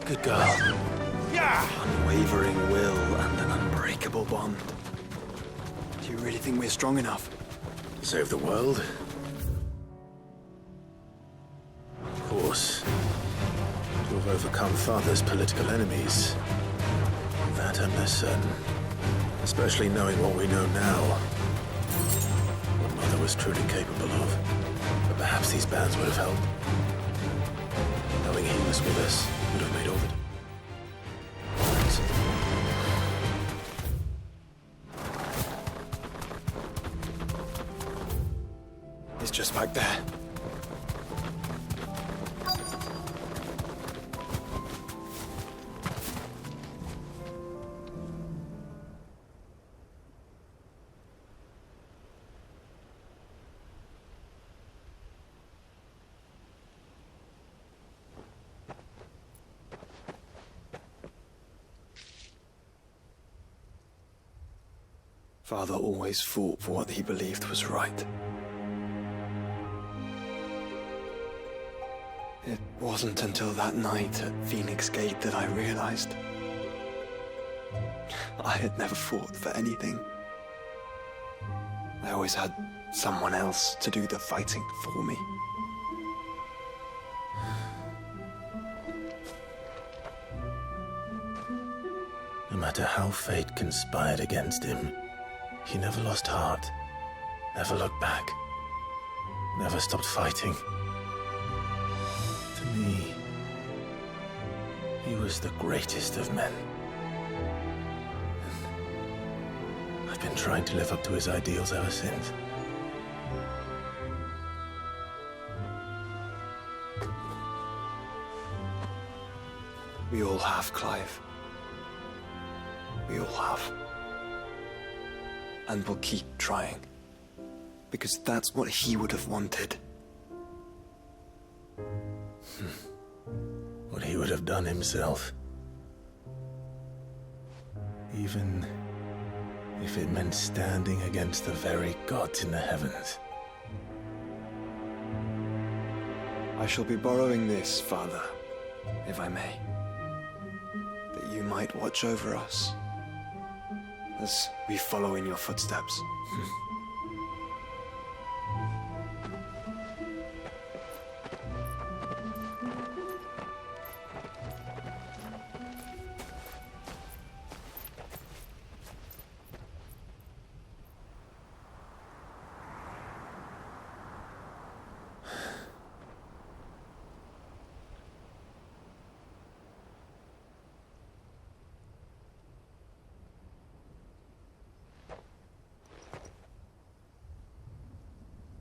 Good girl. Yeah! Unwavering will and an unbreakable bond. Do you really think we're strong enough? To save the world? Of course. To have overcome Father's political enemies. That I'm less certain. Especially knowing what we know now. What Mother was truly capable of. But perhaps these bands would have helped. Knowing he was with us would have made all the... It's just back there. Father always fought for what he believed was right. It wasn't until that night at Phoenix Gate that I realized I had never fought for anything. I always had someone else to do the fighting for me. No matter how fate conspired against him, he never lost heart, never looked back, never stopped fighting. To me, he was the greatest of men. And I've been trying to live up to his ideals ever since. We all have, Clive. We all have. And we'll keep trying. Because that's what he would have wanted. What he would have done himself. Even if it meant standing against the very gods in the heavens. I shall be borrowing this, Father, if I may. That you might watch over us as we follow in your footsteps.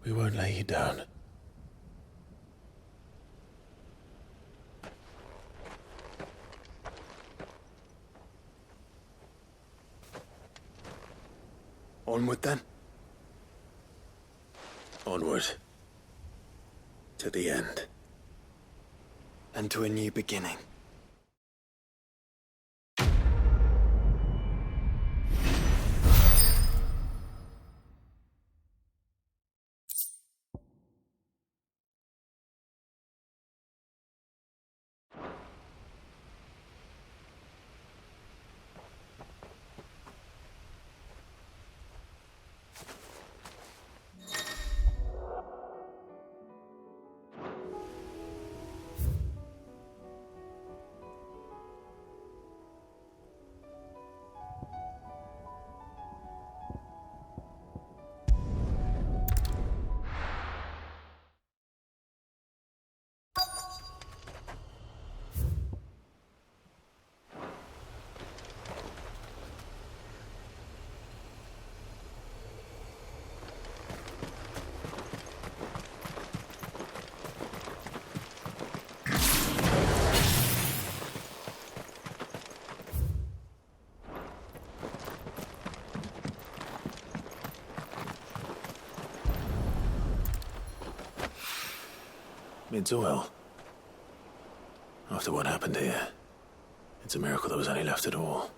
We won't lay you down. Onward then. Onward. To the end. and to a new beginning. It's oil. After what happened here, it's a miracle there was any left at all.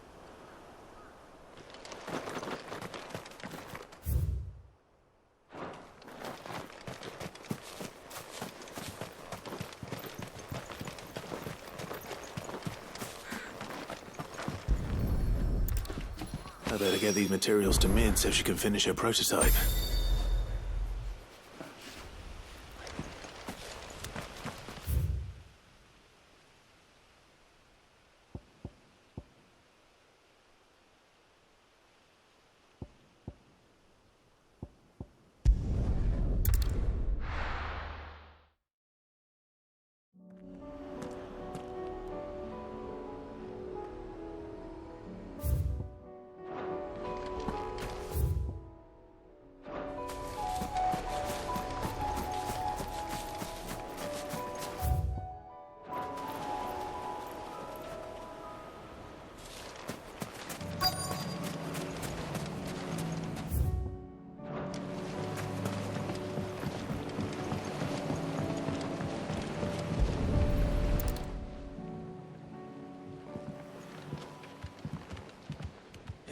I better get these materials to Mid so she can finish her prototype.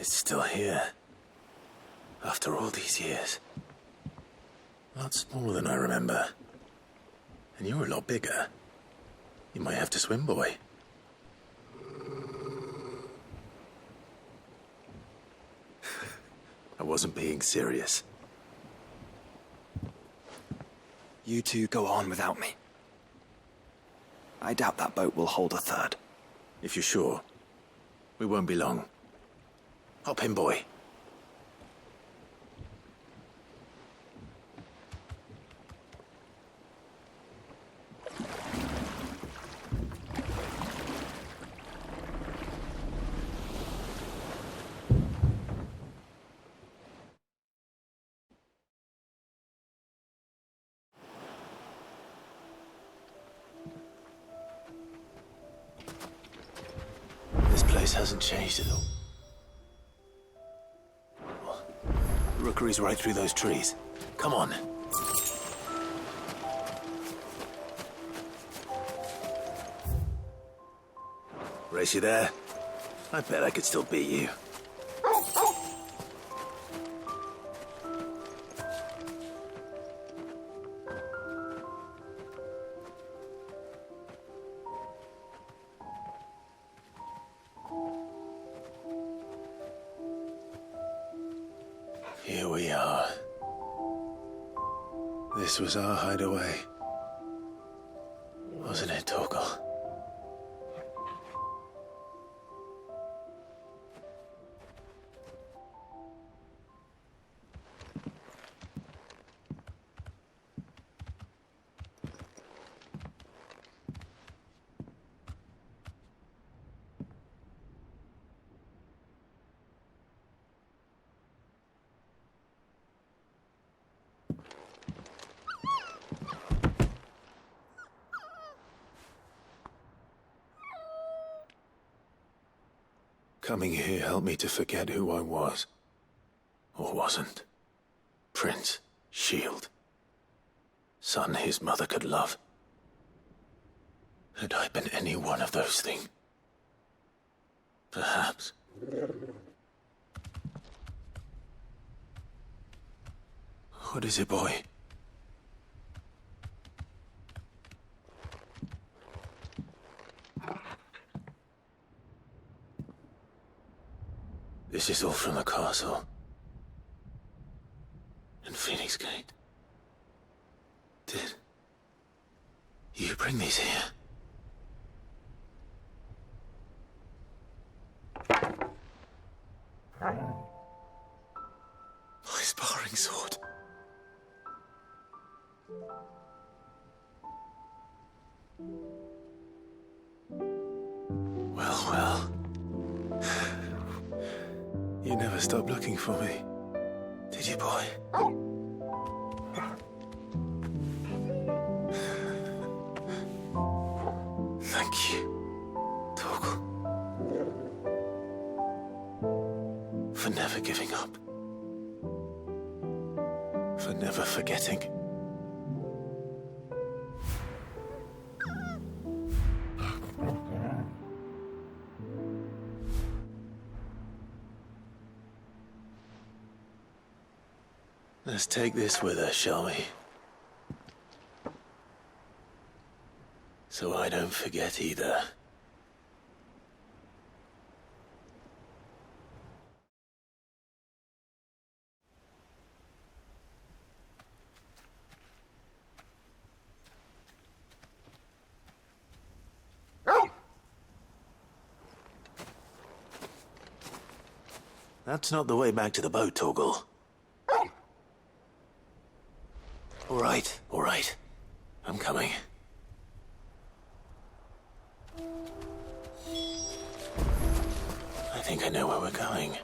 It's still here. After all these years. A lot smaller than I remember. And you're a lot bigger. You might have to swim, boy. I wasn't being serious. You two go on without me. I doubt that boat will hold a third. If you're sure, we won't be long. Hop in, boy. This place hasn't changed at all. Rookery's right through those trees. Come on. Race you there? I bet I could still beat you. Here we are. This was our hideaway. Wasn't it, Torgal? Coming here helped me to forget who I was. Or wasn't. Prince, Shield. Son his mother could love. Had I been any one of those things? Perhaps. What is it, boy? This is all from the castle. And Phoenix Gate. Did you bring these here? My sparring sword. Well. You never stopped looking for me, did you, boy? Thank you, Torgal, for never giving up, for never forgetting. Let's take this with us, shall we? So I don't forget either. That's not the way back to the boat, Torgal. All right. I'm coming. I think I know where we're going.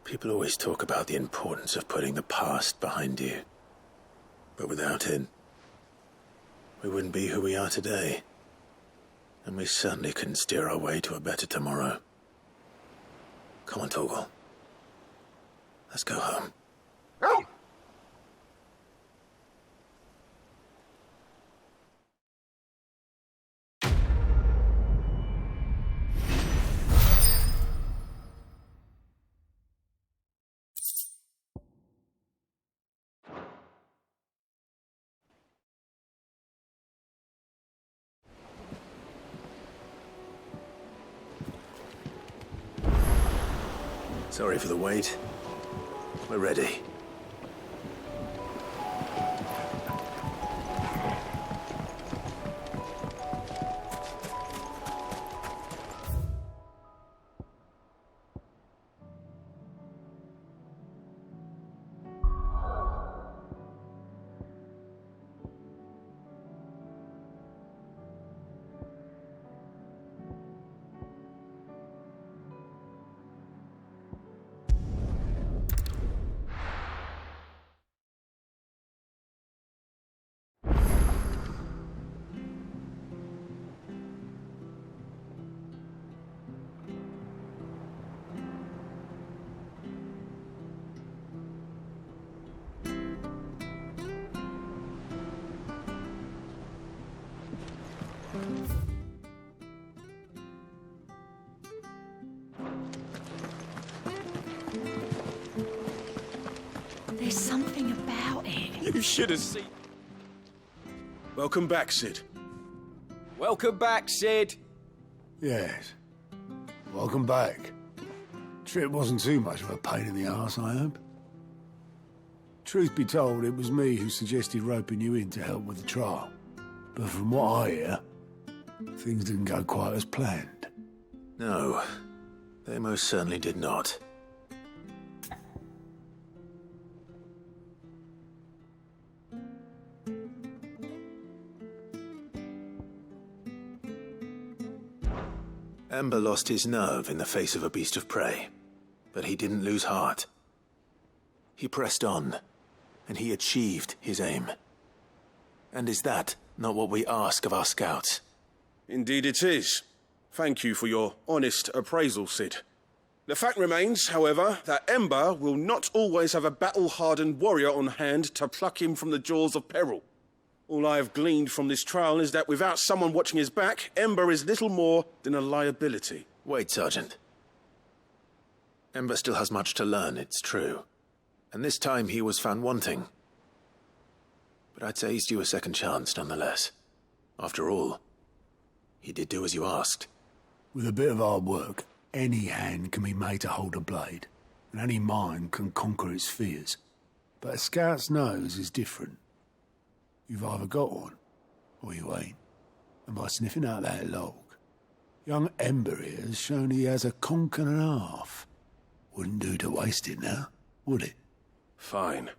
People always talk about the importance of putting the past behind you. But without it, we wouldn't be who we are today. And we certainly couldn't steer our way to a better tomorrow. Come on, Torgal. Let's go home. Sorry for the wait. We're ready. There's something about it. You should have seen. Welcome back, Sid. Welcome back, Sid. Yes. Welcome back. Trip wasn't too much of a pain in the arse, I hope. Truth be told, it was me who suggested roping you in to help with the trial. But from what I hear, things didn't go quite as planned. No, they most certainly did not. Ember lost his nerve in the face of a beast of prey, but he didn't lose heart. He pressed on, and he achieved his aim. And is that not what we ask of our scouts? Indeed it is. Thank you for your honest appraisal, Sid. The fact remains, however, that Ember will not always have a battle-hardened warrior on hand to pluck him from the jaws of peril. All I have gleaned from this trial is that without someone watching his back, Ember is little more than a liability. Wait, Sergeant. Ember still has much to learn, it's true. And this time he was found wanting. But I'd say he's due a second chance, nonetheless. After all, he did do as you asked. With a bit of hard work, any hand can be made to hold a blade, and any mind can conquer its fears. But a scout's nose is different. You've either got one, or you ain't. And by sniffing out that log, young Ember here has shown he has a conch and a half. Wouldn't do to waste it now, would it? Fine.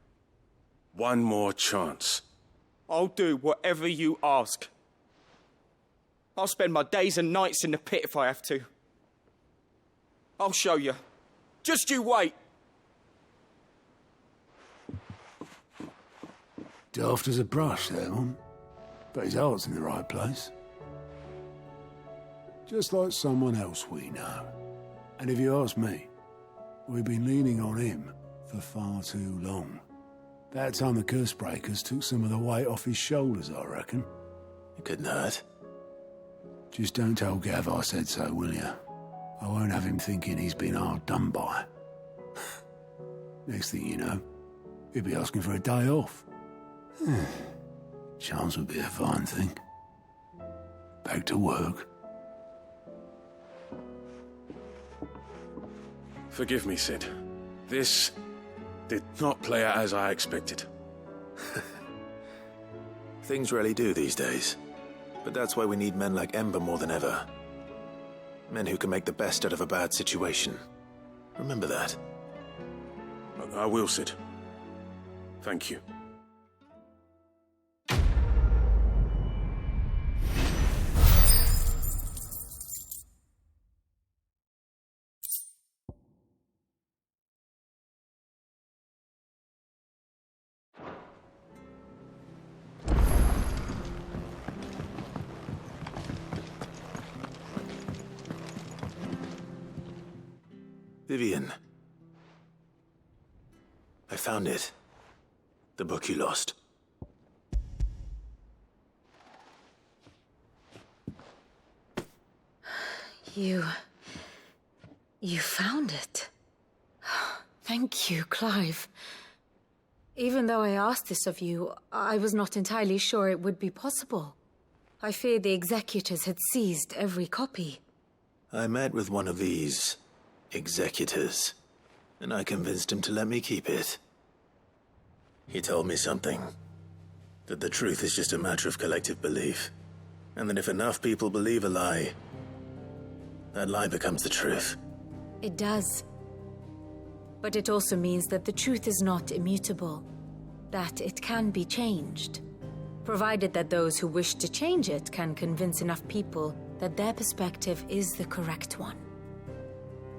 One more chance. I'll do whatever you ask. I'll spend my days and nights in the pit if I have to. I'll show you. Just you wait. Daft as a brush, that one. But his heart's in the right place. Just like someone else we know. And if you ask me, we've been leaning on him for far too long. That time the curse breakers took some of the weight off his shoulders, I reckon. It couldn't hurt. Just don't tell Gav I said so, will you? I won't have him thinking he's been hard done by. Next thing you know, he'll be asking for a day off. Chance would be a fine thing. Back to work. Forgive me, Sid. This did not play out as I expected. Things really do these days. But that's why we need men like Ember more than ever. Men who can make the best out of a bad situation. Remember that. I will, Sid. Thank you. Vivian. I found it. The book you lost. You found it. Thank you, Clive. Even though I asked this of you, I was not entirely sure it would be possible. I feared the executors had seized every copy. I met with one of these executors, and I convinced him to let me keep it. He told me something. That the truth is just a matter of collective belief. And that if enough people believe a lie, that lie becomes the truth. It does. But it also means that the truth is not immutable. That it can be changed. Provided that those who wish to change it can convince enough people that their perspective is the correct one.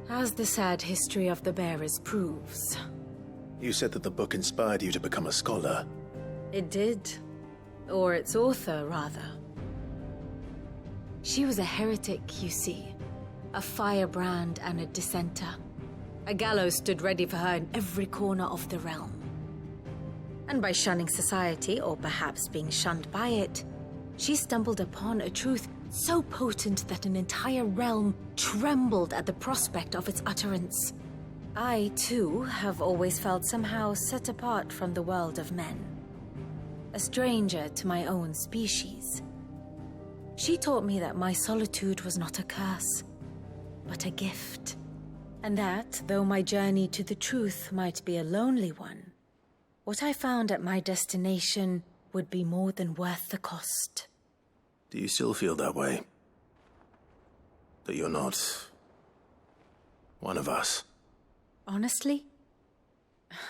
As the sad history of the bearers proves. You said that the book inspired you to become a scholar. It did. Or its author, rather. She was a heretic, you see. A firebrand and a dissenter. A gallows stood ready for her in every corner of the realm. And by shunning society, or perhaps being shunned by it, she stumbled upon a truth so potent that an entire realm trembled at the prospect of its utterance. I, too, have always felt somehow set apart from the world of men. A stranger to my own species. She taught me that my solitude was not a curse, but a gift. And that, though my journey to the truth might be a lonely one, what I found at my destination would be more than worth the cost. Do you still feel that way? That you're not one of us? Honestly,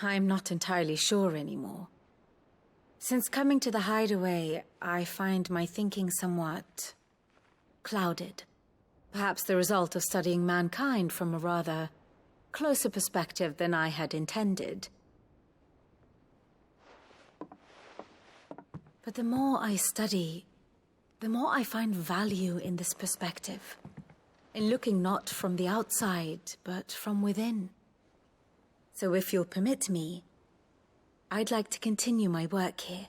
I'm not entirely sure anymore. Since coming to the hideaway, I find my thinking somewhat clouded. Perhaps the result of studying mankind from a rather closer perspective than I had intended. But the more I study, the more I find value in this perspective. In looking not from the outside, but from within. So if you'll permit me, I'd like to continue my work here.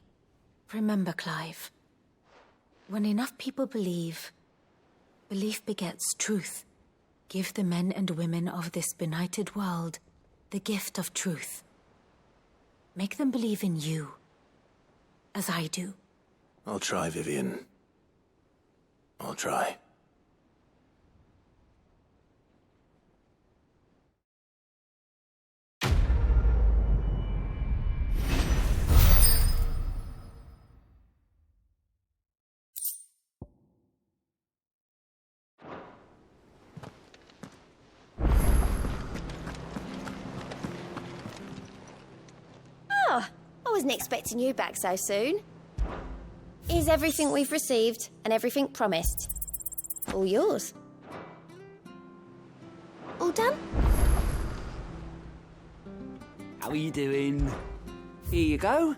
Remember, Clive, when enough people believe, belief begets truth. Give the men and women of this benighted world the gift of truth. Make them believe in you, as I do. I'll try, Vivian. I'll try. I wasn't expecting you back so soon. Is everything we've received and everything promised all yours? All done? How are you doing? Here you go.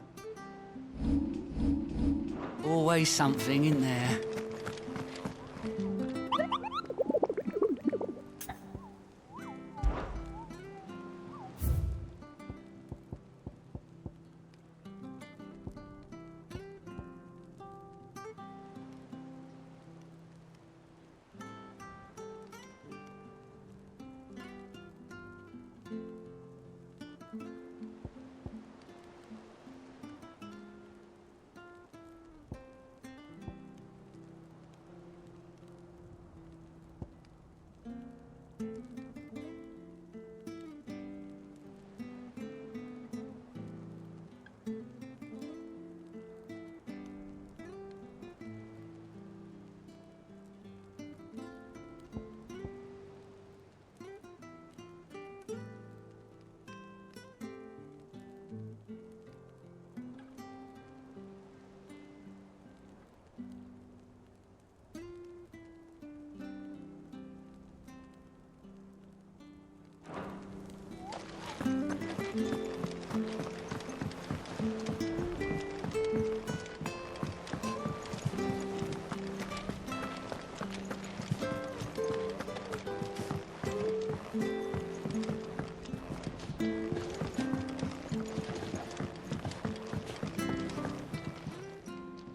Always something in there.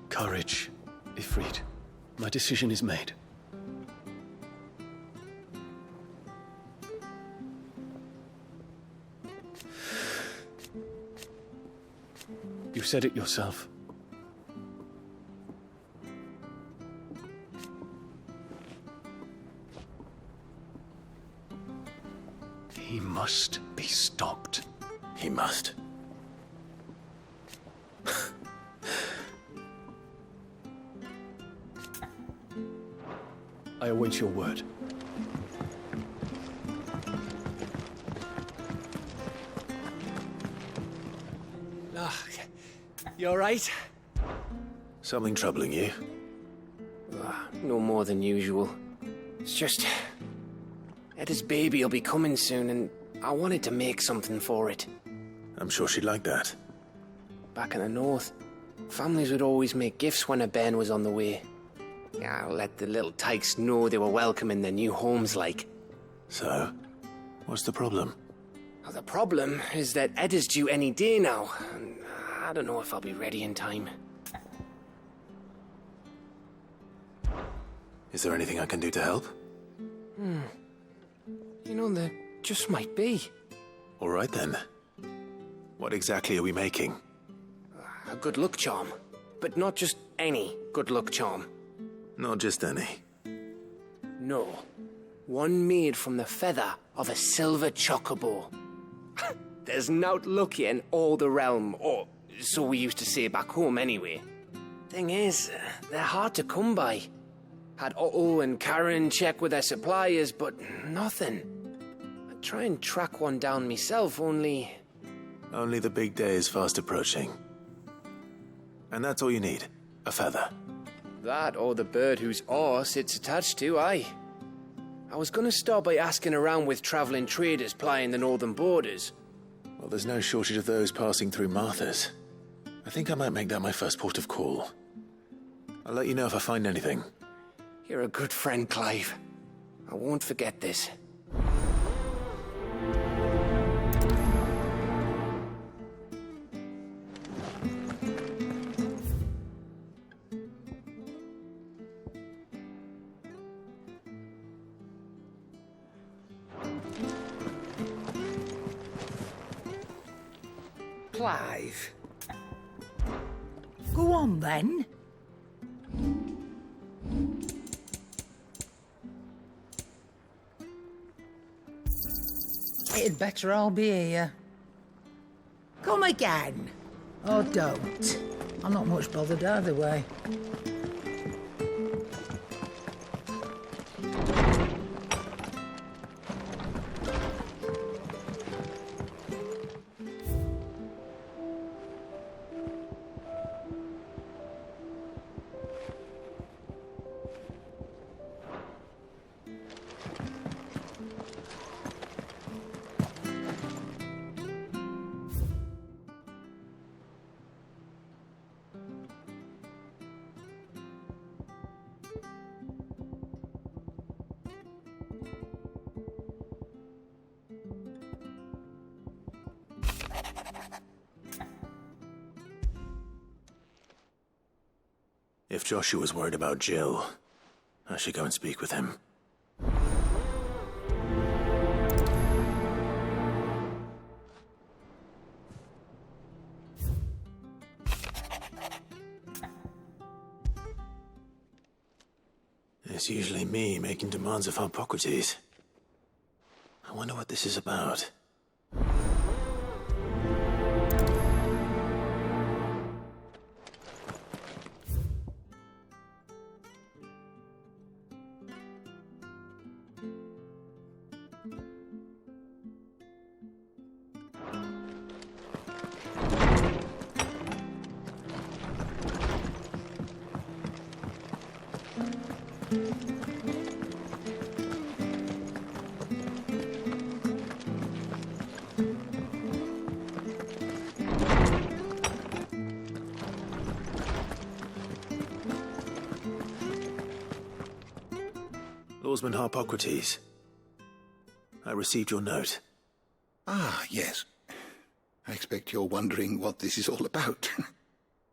Courage, Ifrit. My decision is made. You said it yourself. He must be stopped. He must. I await your word. You alright? Something troubling you? No more than usual. It's just... Eda's baby will be coming soon, and I wanted to make something for it. I'm sure she'd like that. Back in the north, families would always make gifts when a bairn was on the way. Yeah, let the little tykes know they were welcome in their new homes, like. So, what's the problem? Well, the problem is that Eda's due any day now, and I don't know if I'll be ready in time. Is there anything I can do to help? You know, there just might be. All right then. What exactly are we making? A good luck charm. But not just any good luck charm. Not just any. No. One made from the feather of a silver chocobo. There's nowt luckier in all the realm, or so we used to say back home anyway. Thing is, they're hard to come by. Had Otto and Karen check with their suppliers, but nothing. I'd try and track one down myself, only... Only the big day is fast approaching. And that's all you need, a feather. That or the bird whose oar sits attached to, aye. I was gonna start by asking around with travelling traders plying the northern borders. Well, there's no shortage of those passing through Martha's. I think I might make that my first port of call. I'll let you know if I find anything. You're a good friend, Clive. I won't forget this. Clive. Go on, then. It'd better I'll be here. Come again. Or don't. I'm not much bothered either way. If Joshua's worried about Jill, I should go and speak with him. It's usually me making demands of Hippocrates. I wonder what this is about. Lawsman Hippocrates, I received your note. Ah, yes. I expect you're wondering what this is all about.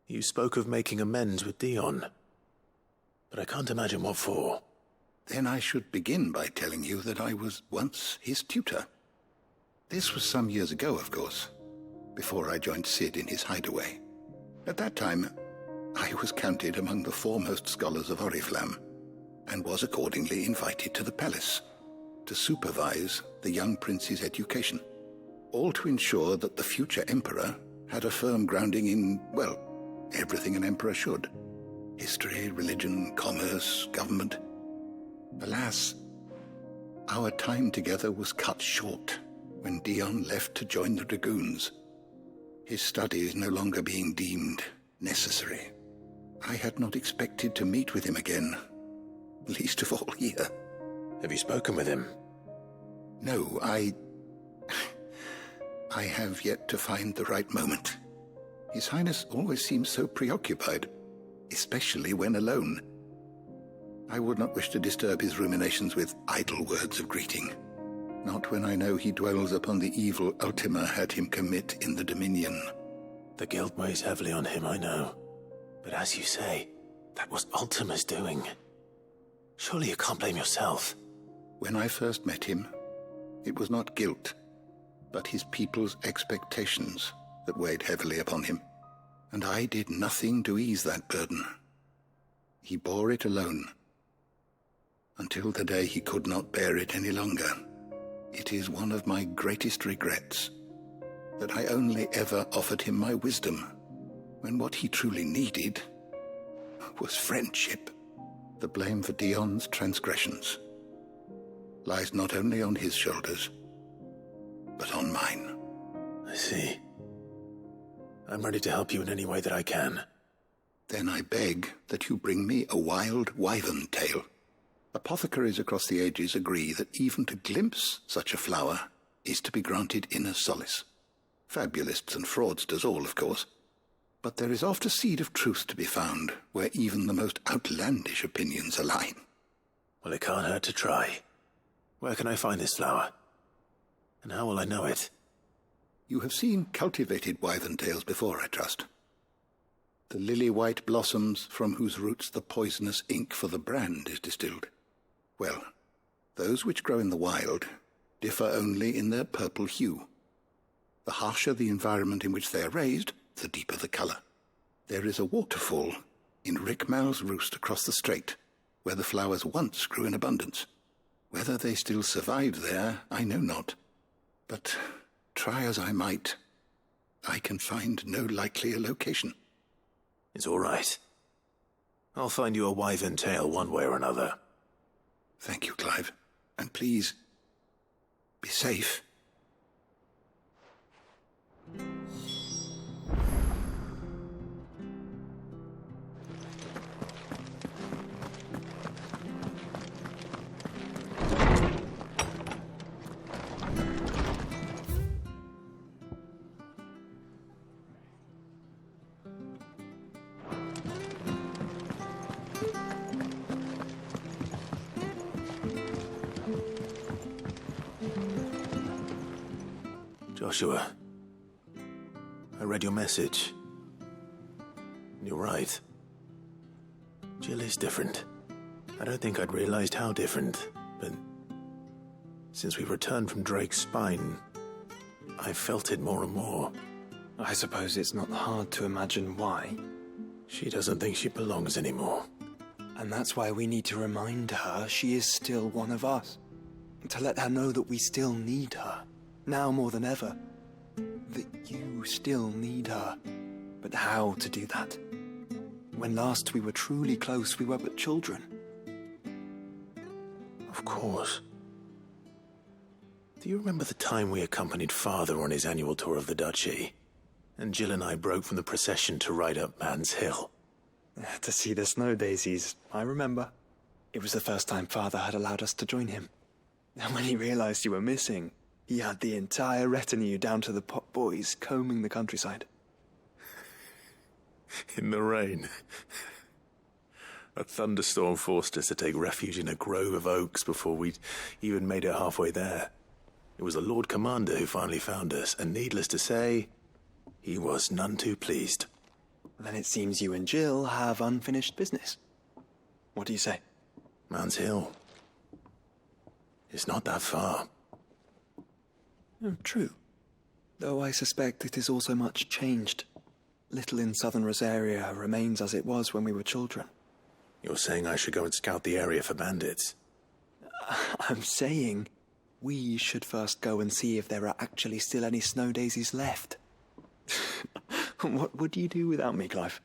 You spoke of making amends with Dion, but I can't imagine what for. Then I should begin by telling you that I was once his tutor. This was some years ago, of course, before I joined Sid in his hideaway. At that time, I was counted among the foremost scholars of Oriflamme, and was accordingly invited to the palace to supervise the young prince's education, all to ensure that the future emperor had a firm grounding in, well, everything an emperor should. History, religion, commerce, government. Alas, our time together was cut short when Dion left to join the Dragoons, his studies no longer being deemed necessary. I had not expected to meet with him again, least of all here. Have you spoken with him? No, I have yet to find the right moment. His Highness always seems so preoccupied, especially when alone. I would not wish to disturb his ruminations with idle words of greeting, not when I know he dwells upon the evil Ultima had him commit in the Dominion. The guilt weighs heavily on him, I know. But as you say, that was Ultima's doing. Surely you can't blame yourself. When I first met him, it was not guilt, but his people's expectations that weighed heavily upon him, and I did nothing to ease that burden. He bore it alone, until the day he could not bear it any longer. It is one of my greatest regrets that I only ever offered him my wisdom, when what he truly needed was friendship. The blame for Dion's transgressions lies not only on his shoulders, but on mine. I see. I'm ready to help you in any way that I can. Then I beg that you bring me a wild wyvern tale, Apothecaries across the ages agree that even to glimpse such a flower is to be granted inner solace. Fabulists and fraudsters all, of course. But there is oft a seed of truth to be found where even the most outlandish opinions align. Well, it can't hurt to try. Where can I find this flower? And how will I know it? You have seen cultivated wyvern-tails before, I trust. The lily-white blossoms from whose roots the poisonous ink for the brand is distilled. Well, those which grow in the wild differ only in their purple hue. The harsher the environment in which they are raised, the deeper the colour. There is a waterfall in Rickmal's Roost across the strait, where the flowers once grew in abundance. Whether they still survive there, I know not. But try as I might, I can find no likelier location. It's all right. I'll find you a wyvern tail one way or another. Thank you, Clive. And please, be safe. Joshua, I read your message. You're right. Jill is different. I don't think I'd realized how different, but since we returned from Drake's spine, I've felt it more and more. I suppose it's not hard to imagine why. She doesn't think she belongs anymore. And that's why we need to remind her she is still one of us. To let her know that we still need her. Now more than ever. That you still need her. But how to do that? When last we were truly close, we were but children. Of course. Do you remember the time we accompanied Father on his annual tour of the Duchy? And Jill and I broke from the procession to ride up Man's Hill. To see the snow daisies, I remember. It was the first time Father had allowed us to join him. And when he realized you were missing, he had the entire retinue down to the pot boys combing the countryside. In the rain. A thunderstorm forced us to take refuge in a grove of oaks before we'd even made it halfway there. It was the Lord Commander who finally found us, and needless to say, he was none too pleased. Then it seems you and Jill have unfinished business. What do you say? Man's Hill. It's not that far. Oh, true. Though I suspect it is also much changed. Little in southern Rosaria remains as it was when we were children. You're saying I should go and scout the area for bandits? I'm saying we should first go and see if there are actually still any snow daisies left. What would you do without me, Clive?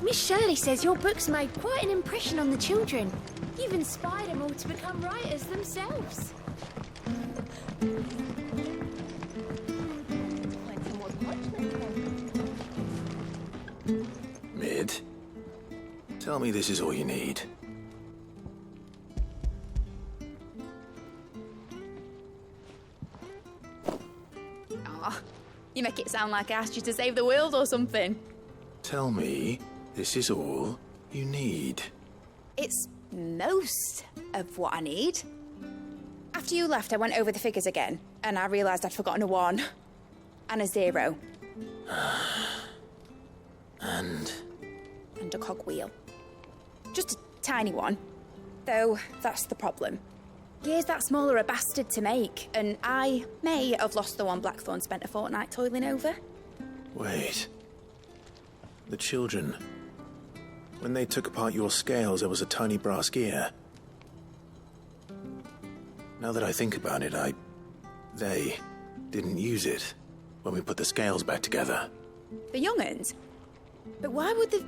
Miss Shirley says your books made quite an impression on the children. You've inspired them all to become writers themselves. Mid, tell me this is all you need. Aw, you make it sound like I asked you to save the world or something. Tell me this is all you need. It's most of what I need. After you left, I went over the figures again, and I realised I'd forgotten a one. And a 0. And And a cogwheel. Just a tiny one. Though, that's the problem. Gears that small are a bastard to make, and I may have lost the one Blackthorn spent a fortnight toiling over. wait. The children. When they took apart your scales, there was a tiny brass gear. Now that I think about it, they didn't use it when we put the scales back together. The young'uns? But why would the...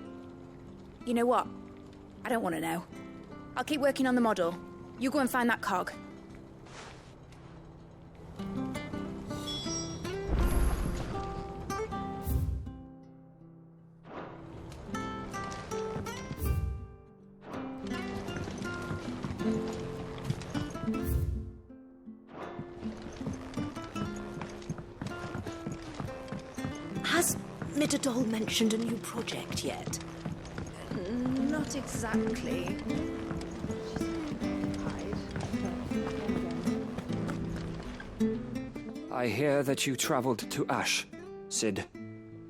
You know what? I don't want to know. I'll keep working on the model. You go and find that cog. Has Midadol mentioned a new project yet? Not exactly. I hear that you traveled to Ash, Sid.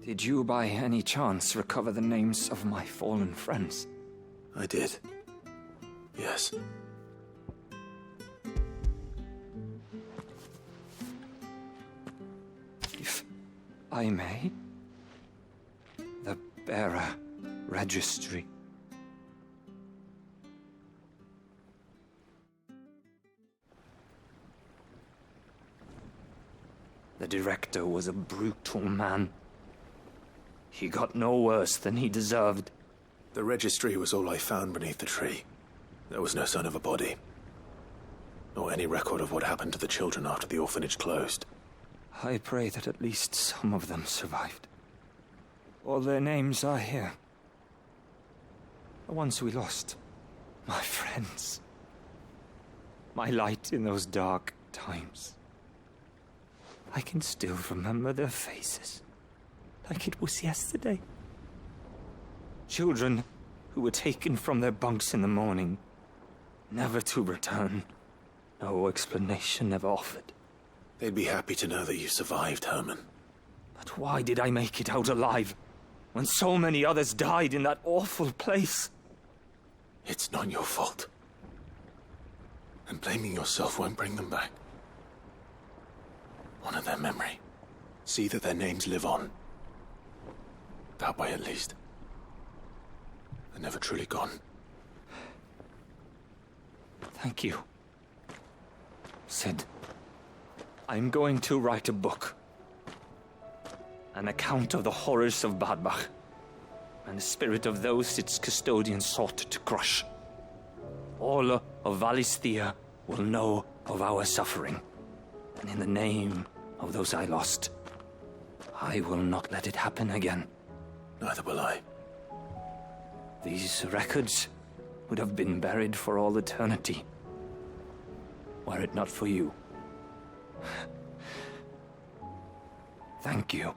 Did you by any chance recover the names of my fallen friends? I did. Yes. If I may? The bearer registry. The director was a brutal man. He got no worse than he deserved. The registry was all I found beneath the tree. There was no sign of a body. Nor any record of what happened to the children after the orphanage closed. I pray that at least some of them survived. All their names are here. The ones we lost. My friends. My light in those dark times. I can still remember their faces, like it was yesterday. Children who were taken from their bunks in the morning, never to return. No explanation ever offered. They'd be happy to know that you survived, Herman. But why did I make it out alive, when so many others died in that awful place? It's not your fault. And blaming yourself won't bring them back. Honor their memory. See that their names live on. That way, at least. They're never truly gone. Thank you. Sid, I'm going to write a book. An account of the horrors of Badbach, and the spirit of those its custodians sought to crush. All of Valisthea will know of our suffering, and in the name of those I lost, I will not let it happen again. Neither will I. These records would have been buried for all eternity, were it not for you. Thank you.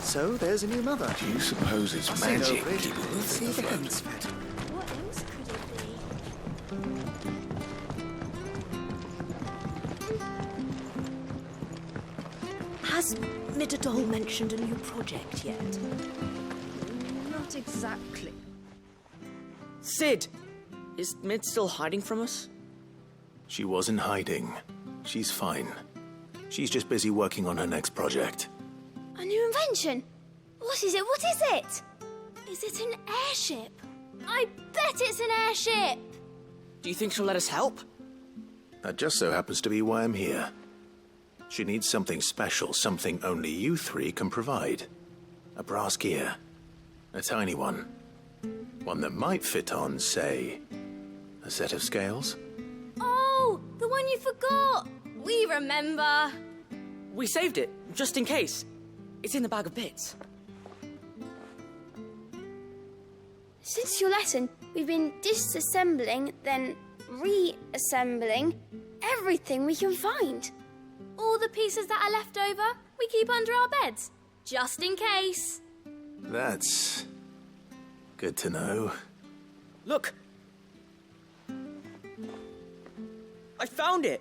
So, there's a new mother. Do you suppose it's See no magic? bridge. See the hints. What else could it be? Has Midadol mentioned a new project yet? Not exactly. Sid! Is Mid still hiding from us? She wasn't hiding. She's fine. She's just busy working on her next project. A new invention? What is it? What is it? Is it an airship? I bet it's an airship! Do you think she'll let us help? That just so happens to be why I'm here. She needs something special, something only you three can provide. A brass gear. A tiny one. One that might fit on, say, a set of scales. Oh, the one you forgot! We remember! We saved it, just in case. It's in the bag of bits. Since your lesson, We've been disassembling, then reassembling everything we can find. All the pieces that are left over, we keep under our beds, just in case. That's good to know. Look! I found it!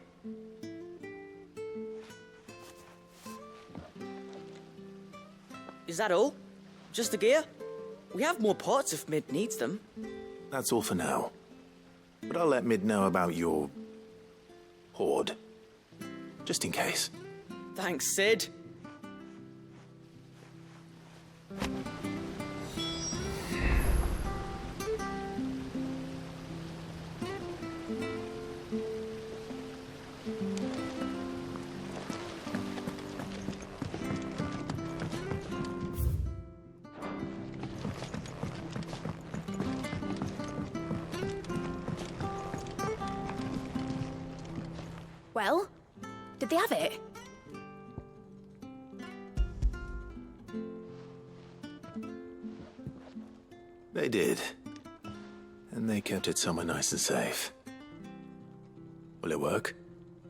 Is that all? Just the gear? We have more parts if Mid needs them. That's all for now. But I'll let Mid know about your hoard. Just in case. Thanks, Sid. Well, did they have it? They did. And they kept it somewhere nice and safe. Will it work?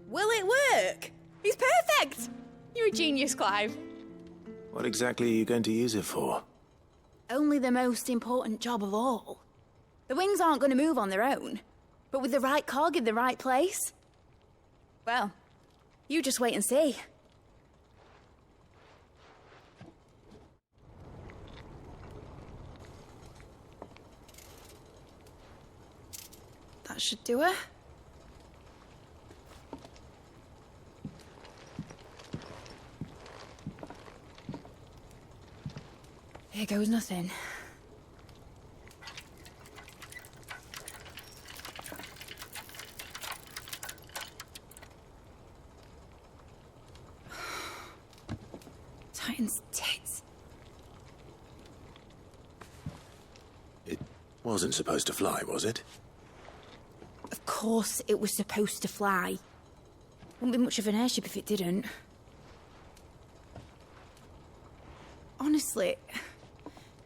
Will it work? He's perfect! You're a genius, Clive. What exactly are you going to use it for? Only the most important job of all. The wings aren't going to move on their own. But with the right cog in the right place... Well, you just wait and see. That should do it. Here goes nothing. Titan's tits. It wasn't supposed to fly, was it? Of course it was supposed to fly. Wouldn't be much of an airship if it didn't. Honestly,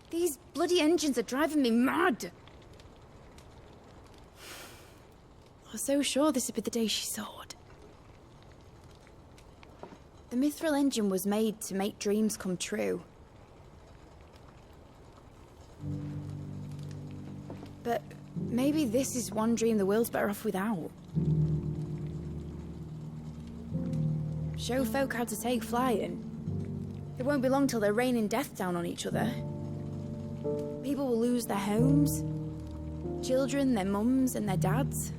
these bloody engines are driving me mad. I was so sure this would be the day she soared. The Mithril engine was made to make dreams come true. But maybe this is one dream the world's better off without. Show folk how to take flying. It won't be long till they're raining death down on each other. People will lose their homes, children, their mums and their dads.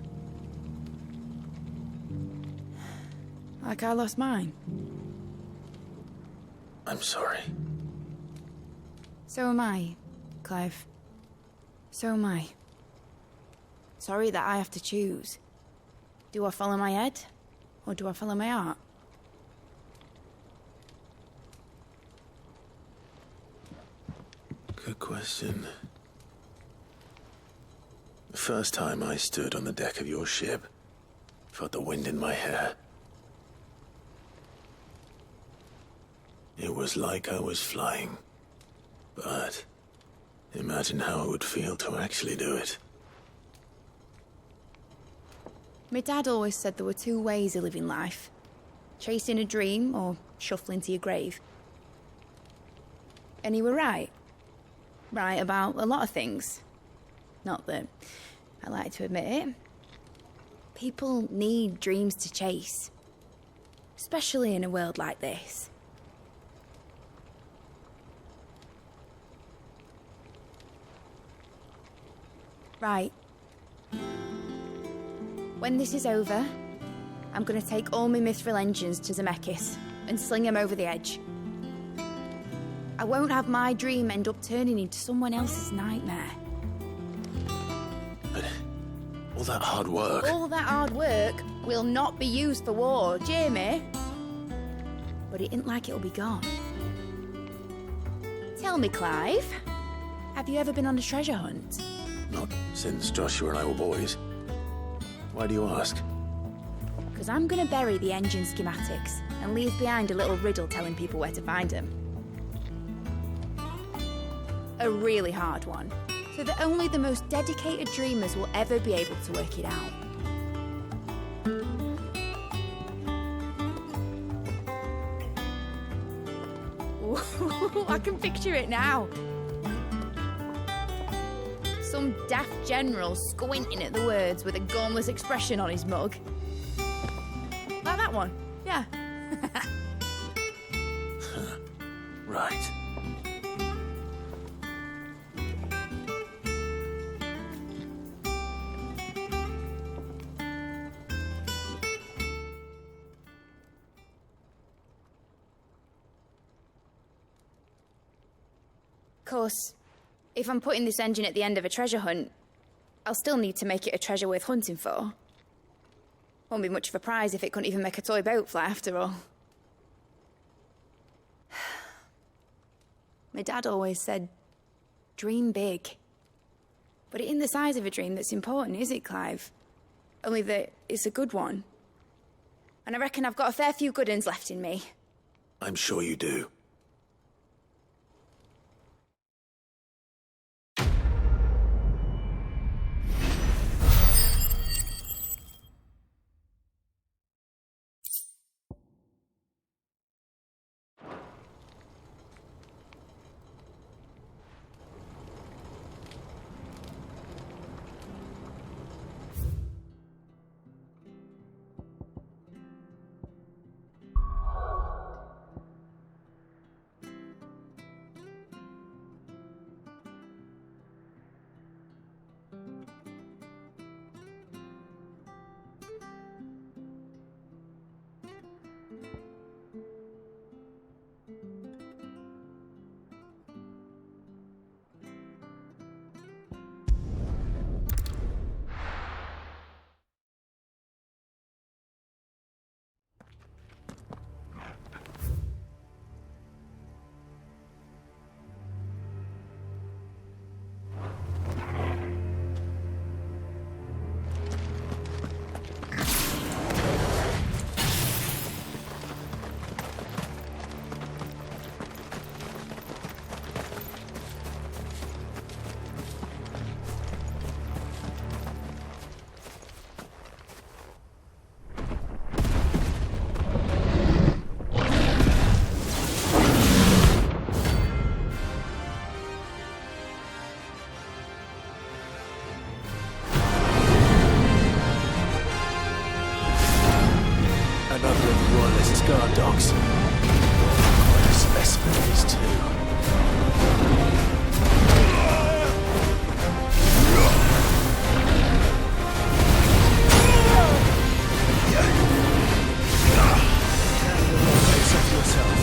Like I lost mine. I'm sorry. So am I, Clive. So am I. Sorry that I have to choose. Do I follow my head, or do I follow my heart? Good question. The first time I stood on the deck of your ship, felt the wind in my hair. It was like I was flying. But imagine how it would feel to actually do it. My dad always said there were two ways of living life. Chasing a dream or shuffling to your grave. And he were right. Right about a lot of things. Not that I like to admit it. People need dreams to chase. Especially in a world like this. Right. When this is over, I'm gonna take all my Mithril engines to Zemeckis and sling them over the edge. I won't have my dream end up turning into someone else's nightmare. But all that hard work... All that hard work will not be used for war, Jamie. But it ain't like it'll be gone. Tell me, Clive, have you ever been on a treasure hunt? Not since Joshua and I were boys. Why do you ask? Because I'm gonna bury the engine schematics and leave behind a little riddle telling people where to find them. A really hard one. so that only the most dedicated dreamers will ever be able to work it out. Ooh, I can picture it now. Some daft general squinting at the words with a gormless expression on his mug. Like that one, yeah. Right. Of course, if I'm putting this engine at the end of a treasure hunt, I'll still need to make it a treasure worth hunting for. Won't be much of a prize if it couldn't even make a toy boat fly after all. My dad always said, dream big. But it ain't the size of a dream that's important, is it, Clive? Only that it's a good one. And I reckon I've got a fair few good uns left in me. I'm sure you do. Guard dogs. Quite a specimen, these two. Face up to yourself.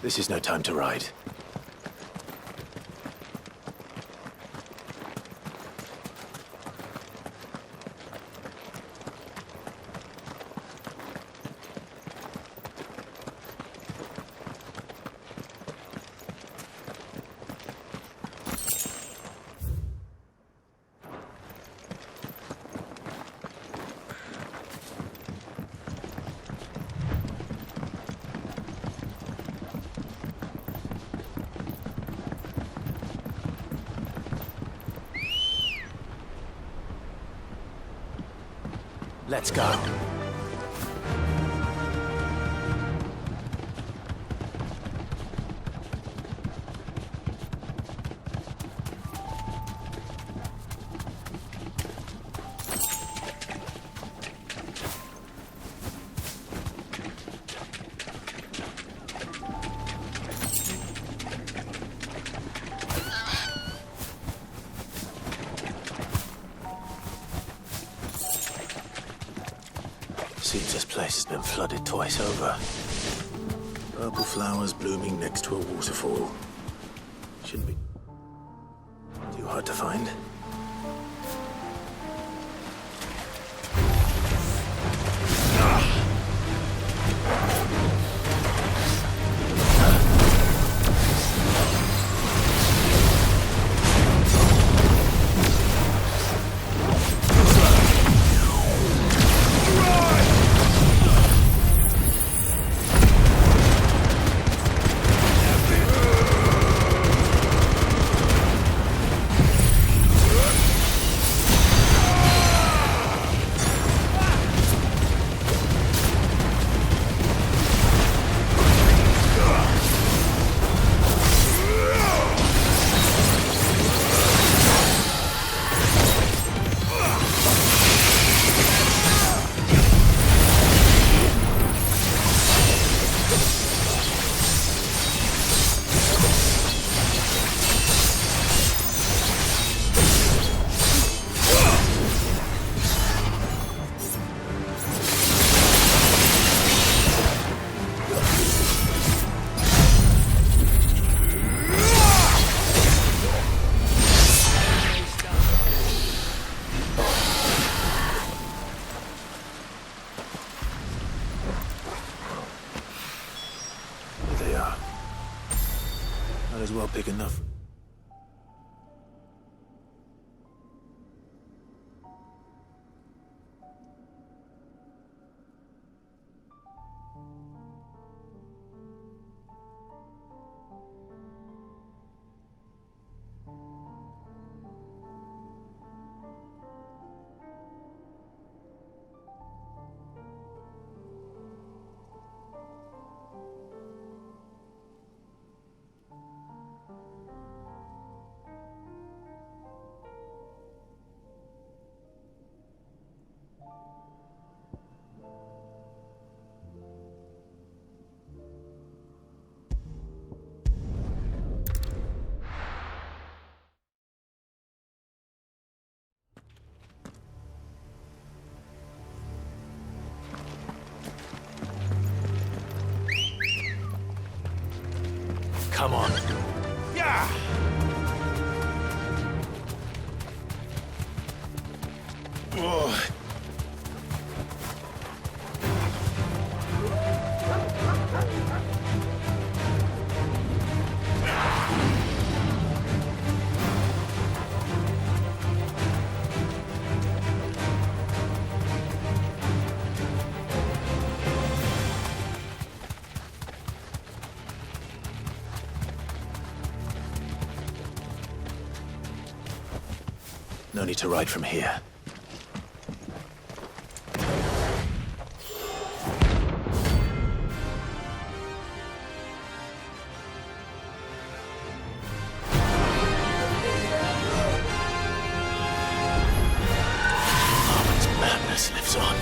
This is no time to ride. Let's go. Seems this place has been flooded twice over. Purple flowers blooming next to a waterfall. Shouldn't be too hard to find. Might as well pick enough. Come on. Yeah! Oh. No need to ride from here. Armin's madness lives on.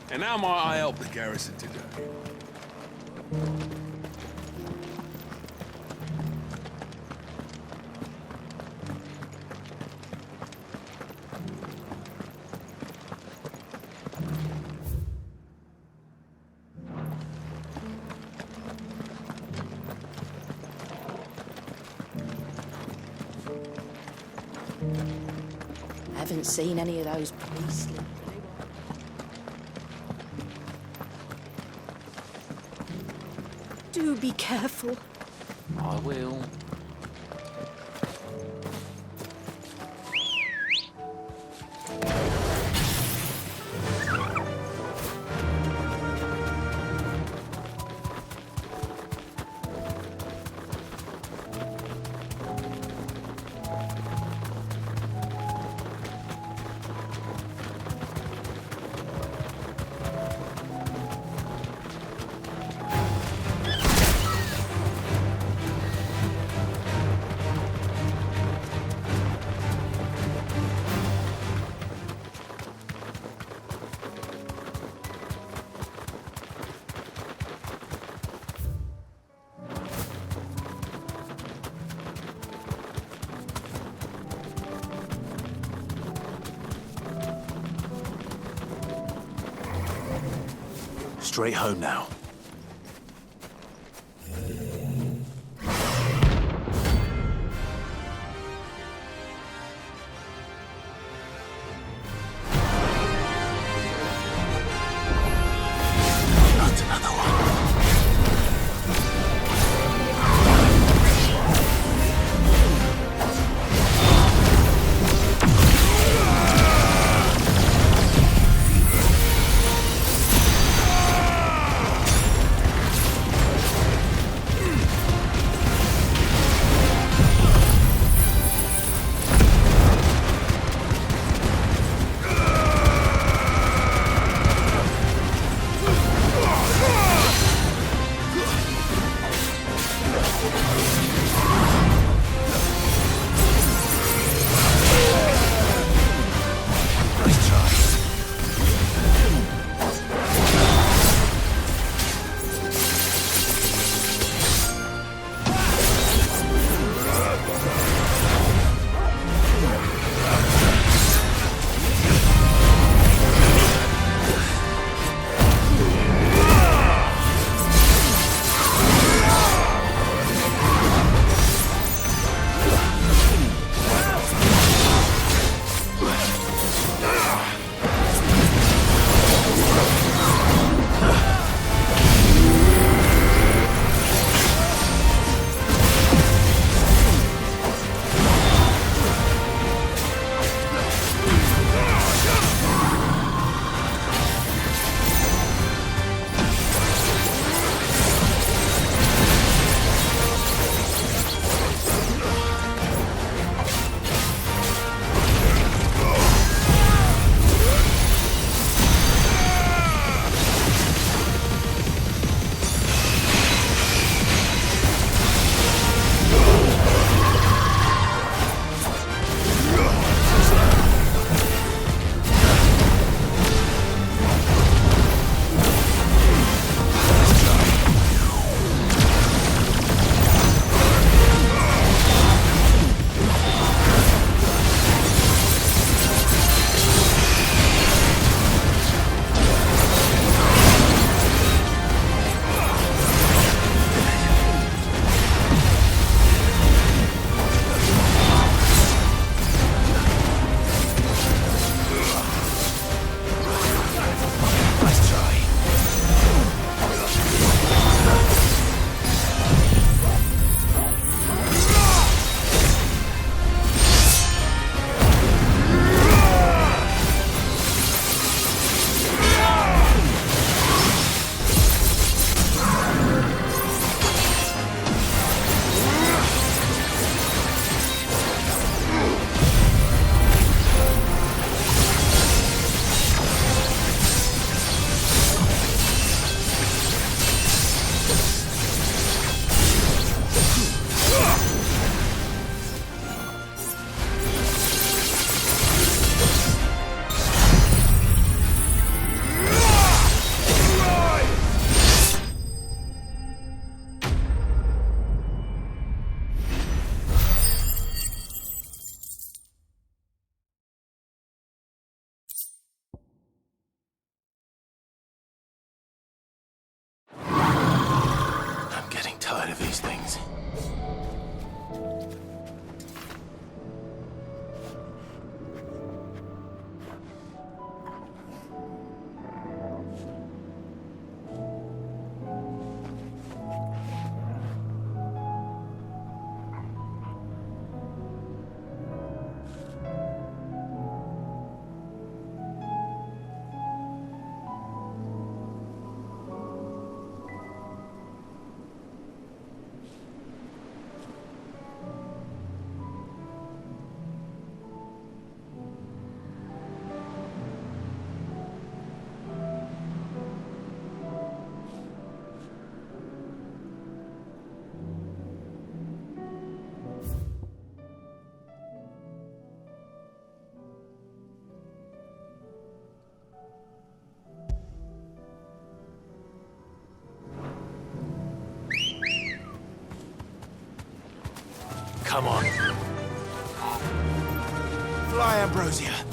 And how might I help the garrison today? Haven't seen any of those priests. Do be careful. I will. Straight home now. Not another one. terrified of these things. Come on. Fly, Ambrosia.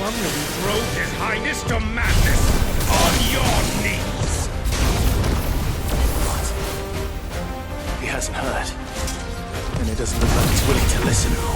one who drove His Highness to madness on your knees! What? He hasn't heard. And it doesn't look like he's willing to listen.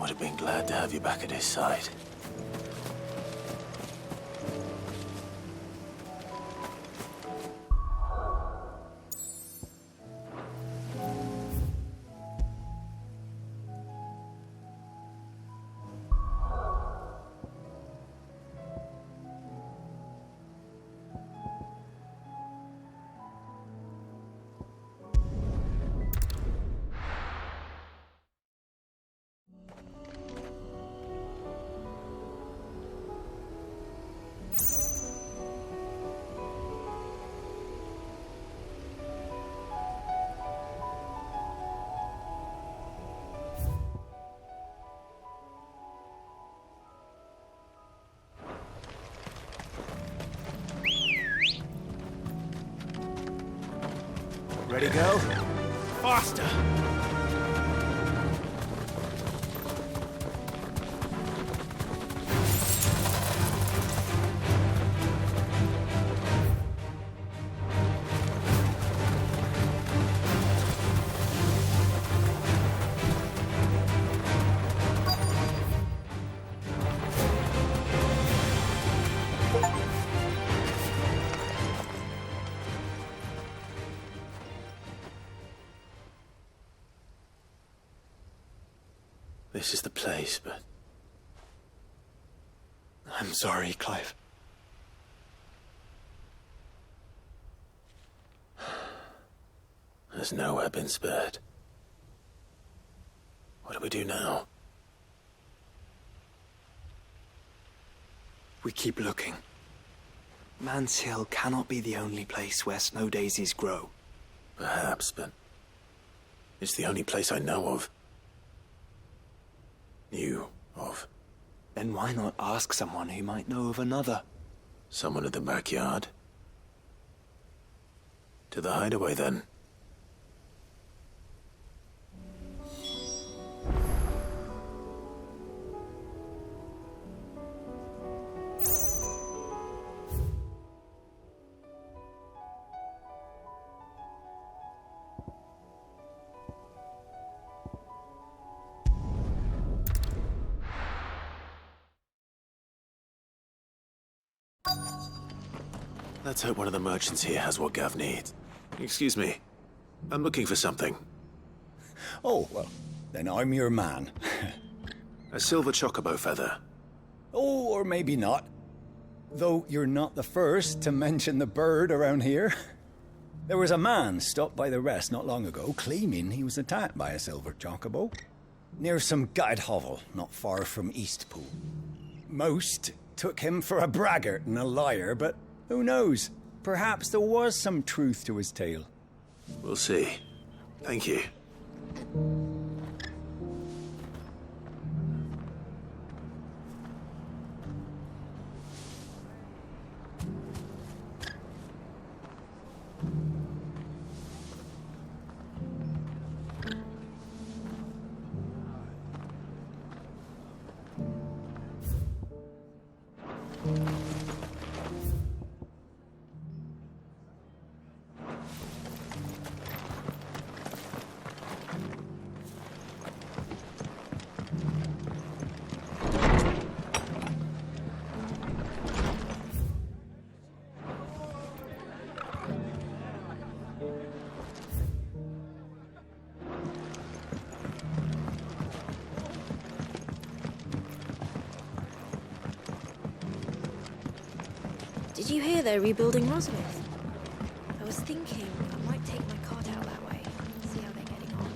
would have been glad to have you back at his side. Ready, go? Faster! This is the place, but... I'm sorry, Clive. There's nowhere been spared. What do we do now? We keep looking. Man's Hill cannot be the only place where snow daisies grow. Perhaps, but... it's the only place I know of. Knew of. Then why not ask someone who might know of another? Someone at the backyard? To the hideaway, then. Let's hope one of the merchants here has what Gav needs. Excuse me. I'm looking for something. Oh, well, then I'm your man. A silver chocobo feather. Oh, or maybe not. Though you're not the first to mention the bird around here. There was a man stopped by the rest not long ago, claiming he was attacked by a silver chocobo. Near some gutted hovel, not far from Eastpool. Most took him for a braggart and a liar, but who knows? Perhaps there was some truth to his tale. We'll see. Thank you. Did you hear they're rebuilding Roswith? I was thinking I might take my cart out that way, see how they're getting on.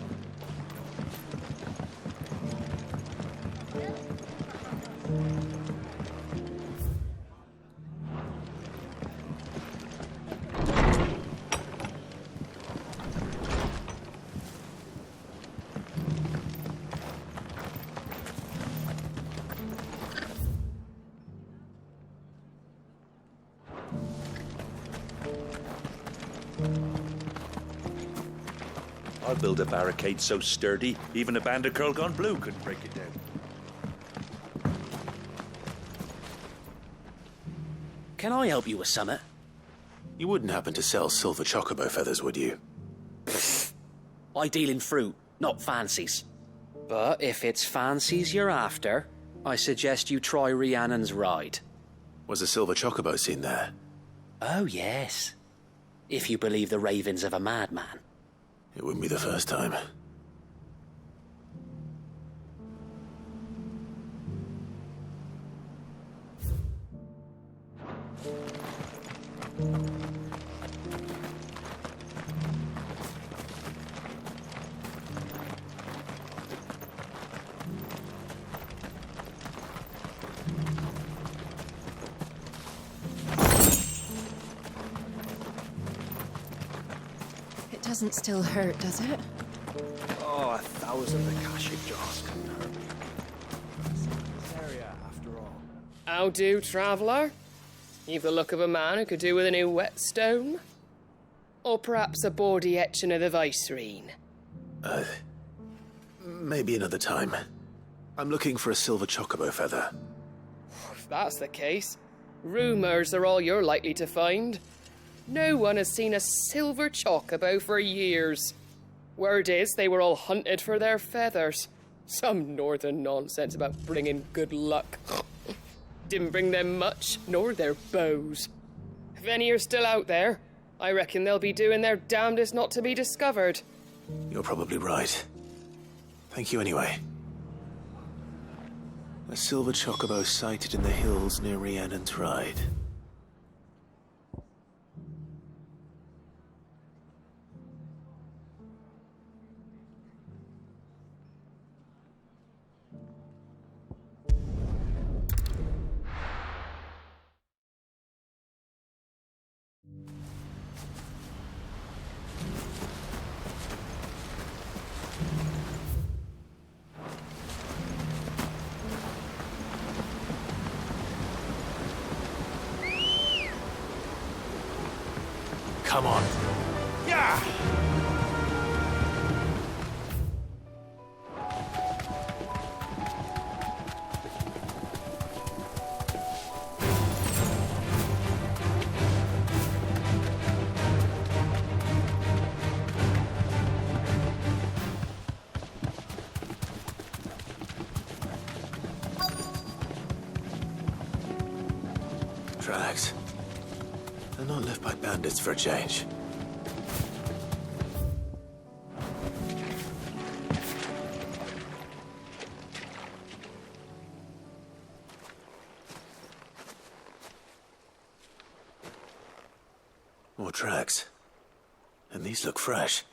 I'll build a barricade so sturdy, even a band of Curl Gone Blue couldn't break it down. Can I help you with something? You wouldn't happen to sell silver chocobo feathers, would you? I deal in fruit, not fancies. But if it's fancies you're after, I suggest you try Rhiannon's ride. Was a silver chocobo seen there? Oh, yes. If you believe the ravings of a madman. It wouldn't be the first time. It doesn't still hurt, does it? Oh, 1,000 Akashic jars couldn't hurt me. This area, after all. How do, traveller? You've the look of a man who could do with a new whetstone. Or perhaps a bawdy etching of the Vicerine. Maybe another time. I'm looking for a silver chocobo feather. If that's the case, rumours are all you're likely to find. No one has seen a silver chocobo for years. Word is they were all hunted for their feathers. Some northern nonsense about bringing good luck. Didn't bring them much, nor their bows. If any are still out there, I reckon they'll be doing their damnedest not to be discovered. You're probably right. Thank you anyway. A silver chocobo sighted in the hills near Rhiannon's Ride. Come on. Yeah! Tracks. They're not left by bandits for a change. More tracks. And these look fresh.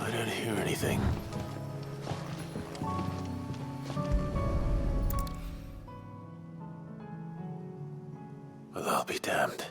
I don't hear anything. Well, I'll be damned.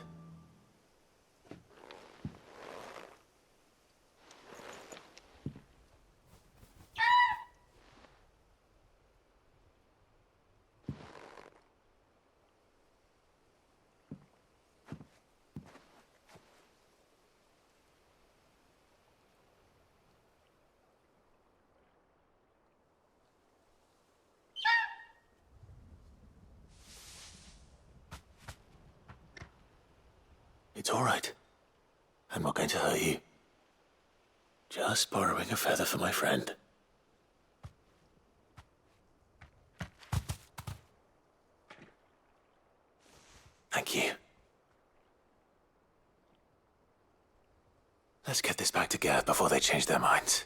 It's all right. I'm not going to hurt you. Just borrowing a feather for my friend. Thank you. Let's get this back to Gav before they change their minds.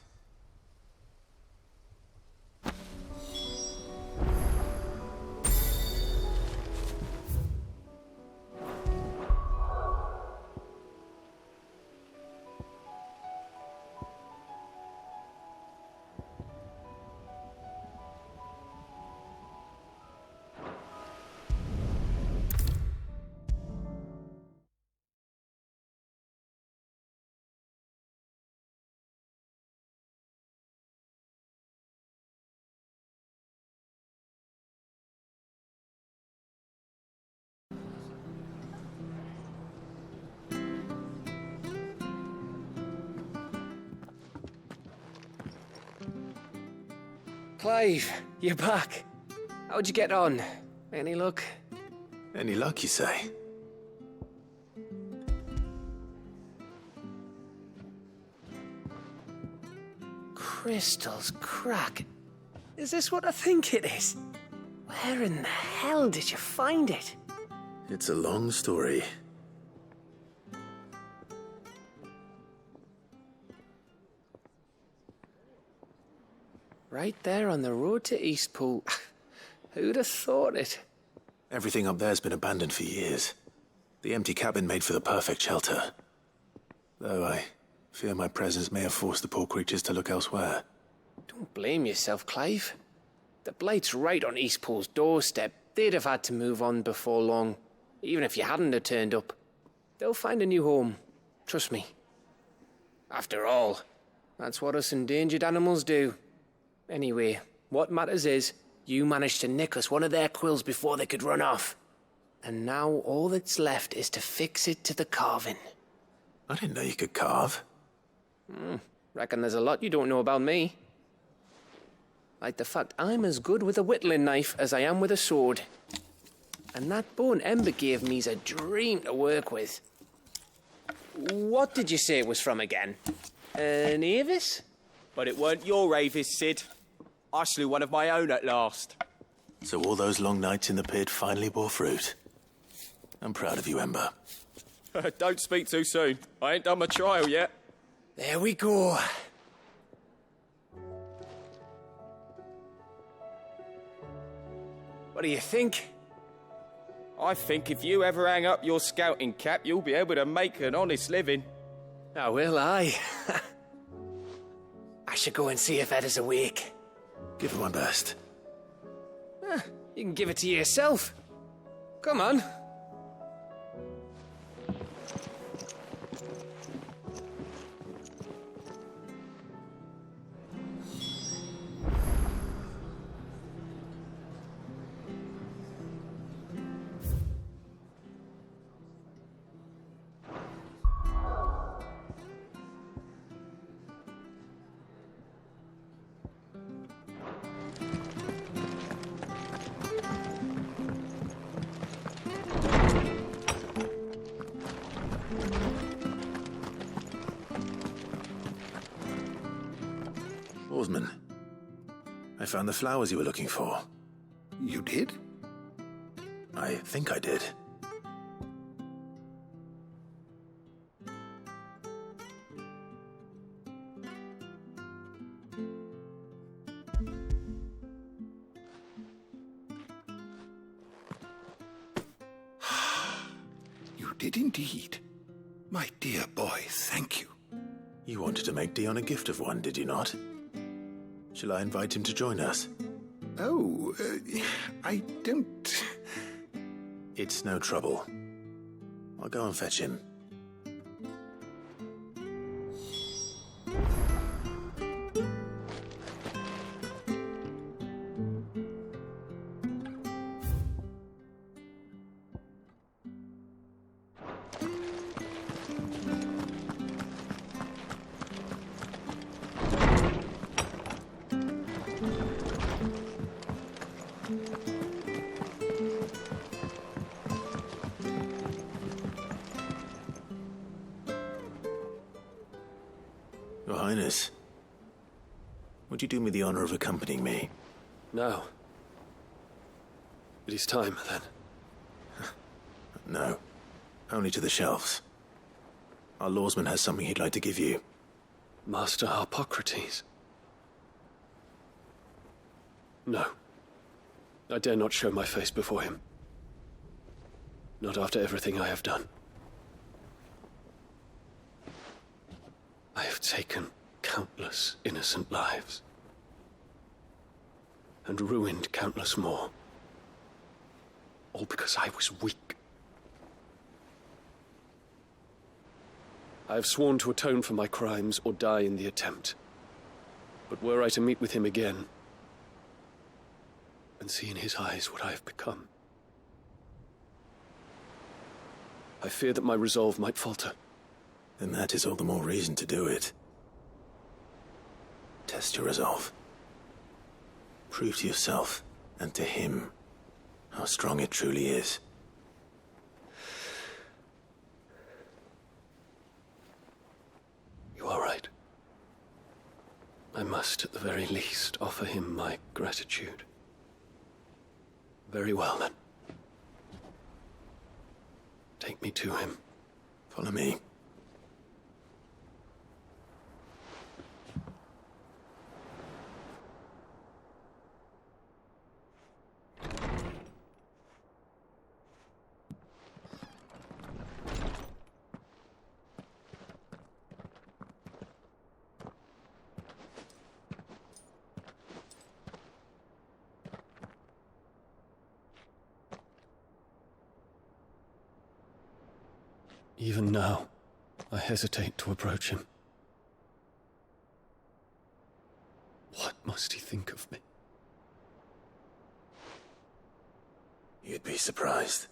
Clive, you're back. How'd you get on? Any luck? Any luck, you say? Crystal's crack. Is this what I think it is? Where in the hell did you find it? It's a long story. Right there on the road to Eastpool. Who'd have thought it? Everything up there's been abandoned for years. The empty cabin made for the perfect shelter. Though I fear my presence may have forced the poor creatures to look elsewhere. Don't blame yourself, Clive. The Blight's right on Eastpool's doorstep. They'd have had to move on before long, even if you hadn't have turned up. They'll find a new home. Trust me. After all, that's what us endangered animals do. Anyway, what matters is, you managed to nick us one of their quills before they could run off. And now all that's left is to fix it to the carving. I didn't know you could carve. Reckon there's a lot you don't know about me. Like the fact I'm as good with a whittling knife as I am with a sword. And that bone Ember gave me's a dream to work with. What did you say it was from again? An Avis? But it weren't your Avis, Sid. I slew one of my own at last. So all those long nights in the pit finally bore fruit. I'm proud of you, Ember. Don't speak too soon. I ain't done my trial yet. There we go. What do you think? I think if you ever hang up your scouting cap, you'll be able to make an honest living. Oh, will I? I should go and see if Ed is awake. Give it my best. You can give it to yourself. Come on. Oarsman, I found the flowers you were looking for. You did? I think I did. You did indeed. My dear boy, thank you. You wanted to make Dion a gift of one, did you not? Shall I invite him to join us? Oh, I don't... It's no trouble. I'll go and fetch him. Your Highness, would you do me the honor of accompanying me? No. It is time, then. No. Only to the shelves. Our lawsman has something he'd like to give you. Master Harpocrates. No. I dare not show my face before him. Not after everything I have done. I have taken countless innocent lives. And ruined countless more. All because I was weak. I have sworn to atone for my crimes or die in the attempt. But were I to meet with him again, and see in his eyes what I have become, I fear that my resolve might falter. Then that is all the more reason to do it. Test your resolve. Prove to yourself, and to him, how strong it truly is. You are right. I must, at the very least, offer him my gratitude. Very well, then. Take me to him. Follow me. Even now, I hesitate to approach him. What must he think of me? You'd be surprised.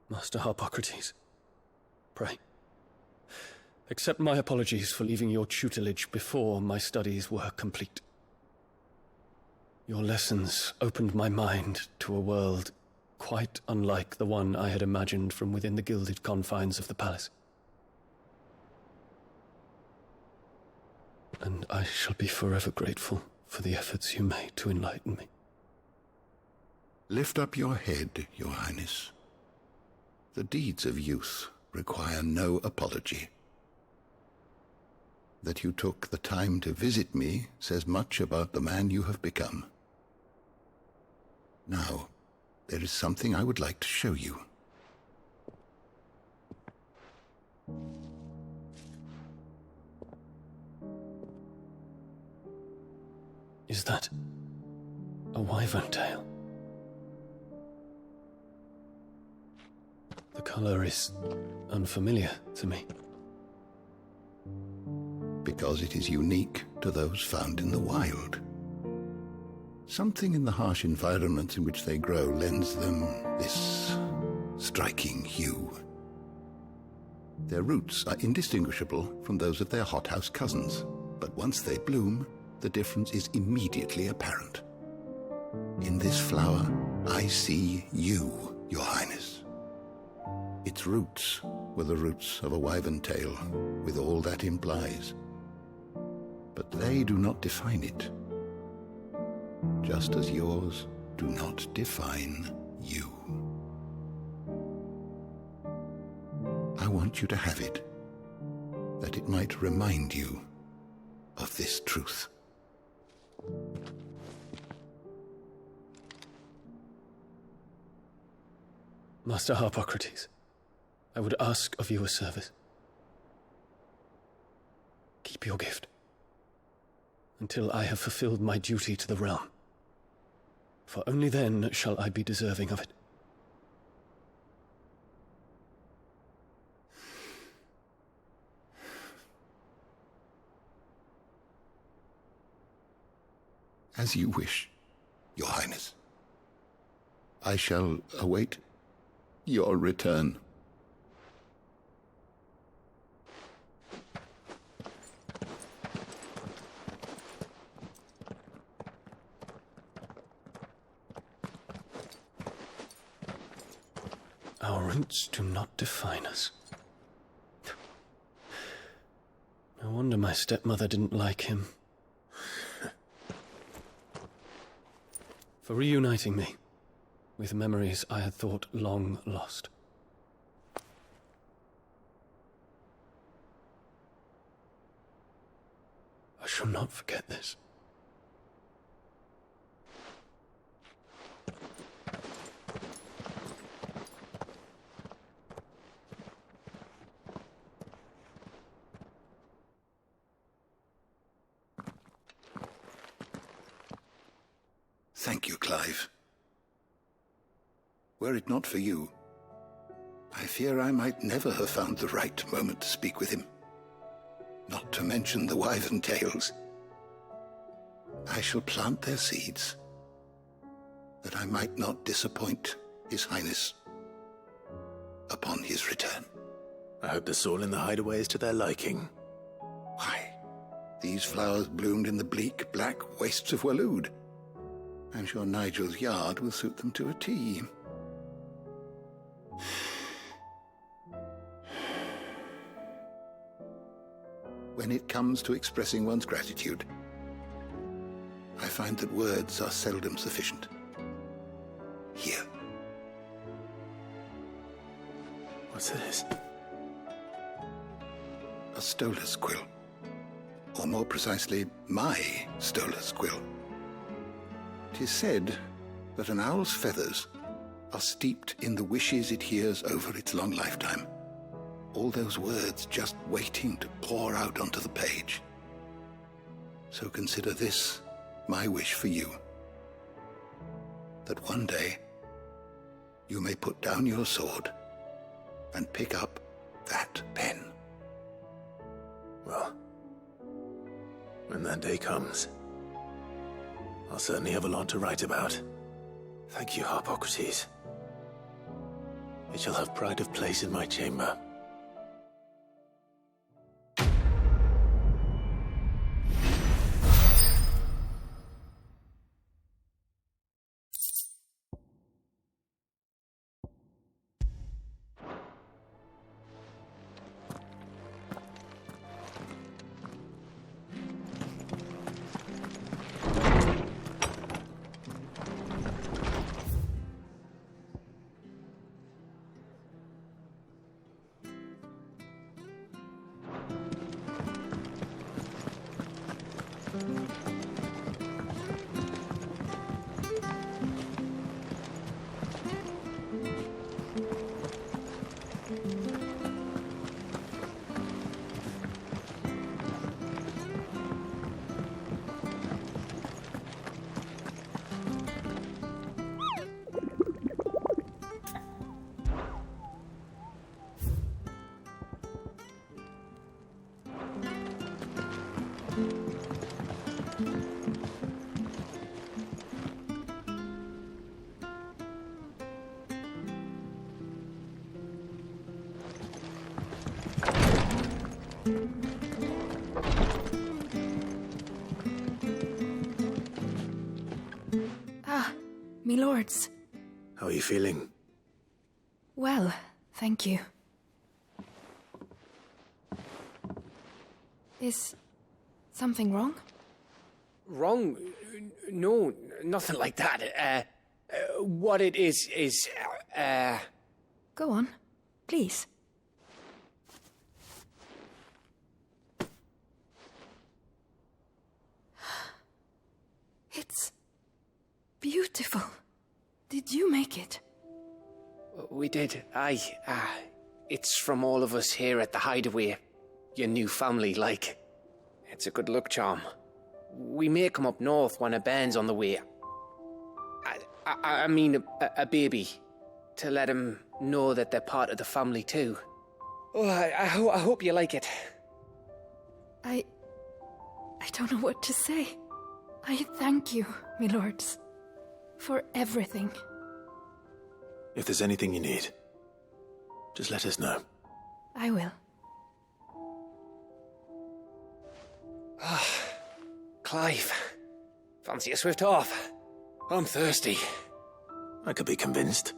Master Harpocrates, pray, accept my apologies for leaving your tutelage before my studies were complete. Your lessons opened my mind to a world quite unlike the one I had imagined from within the gilded confines of the palace. And I shall be forever grateful for the efforts you made to enlighten me. Lift up your head, Your Highness. The deeds of youth require no apology. That you took the time to visit me says much about the man you have become. Now, there is something I would like to show you. Is that a wyvern tail? The color is unfamiliar to me. Because it is unique to those found in the wild. Something in the harsh environments in which they grow lends them this striking hue. Their roots are indistinguishable from those of their hothouse cousins, but once they bloom, the difference is immediately apparent. In this flower, I see you, Your Highness. Its roots were the roots of a wyvern tail, with all that implies. But they do not define it, just as yours do not define you. I want you to have it, that it might remind you of this truth. Master Harpocrates, I would ask of you a service. Keep your gift until I have fulfilled my duty to the realm, for only then shall I be deserving of it. As you wish, Your Highness. I shall await your return. Our roots do not define us. No wonder my stepmother didn't like him. For reuniting me with memories I had thought long lost. I shall not forget this. Thank you, Clive. Were it not for you, I fear I might never have found the right moment to speak with him. Not to mention the wyvern tales. I shall plant their seeds, that I might not disappoint His Highness upon his return. I hope the soil in the hideaway is to their liking. Why, these flowers bloomed in the bleak, black wastes of Waloed. I'm sure Nigel's yard will suit them to a T. When it comes to expressing one's gratitude, I find that words are seldom sufficient. Here. What's this? A stolas quill. Or more precisely, my stolas quill. 'Tis said that an owl's feathers are steeped in the wishes it hears over its long lifetime. All those words just waiting to pour out onto the page. So consider this my wish for you. That one day you may put down your sword and pick up that pen. Well, when that day comes, I'll certainly have a lot to write about. Thank you, Harpocrates. It shall have pride of place in my chamber. Me lords. How are you feeling? Well, thank you. Is something wrong? Wrong? No, nothing like that. What it is, Go on, please. It's beautiful. Did you make it? We did, aye. It's from all of us here at the Hideaway. Your new family, like. It's a good luck charm. We may come up north when a band's on the way. I mean a baby. To let him know that they're part of the family too. Oh, I hope you like it. I don't know what to say. I thank you, me lords, for everything. If there's anything you need, just let us know. I will. Clive, fancy a swift off? I'm thirsty. I could be convinced.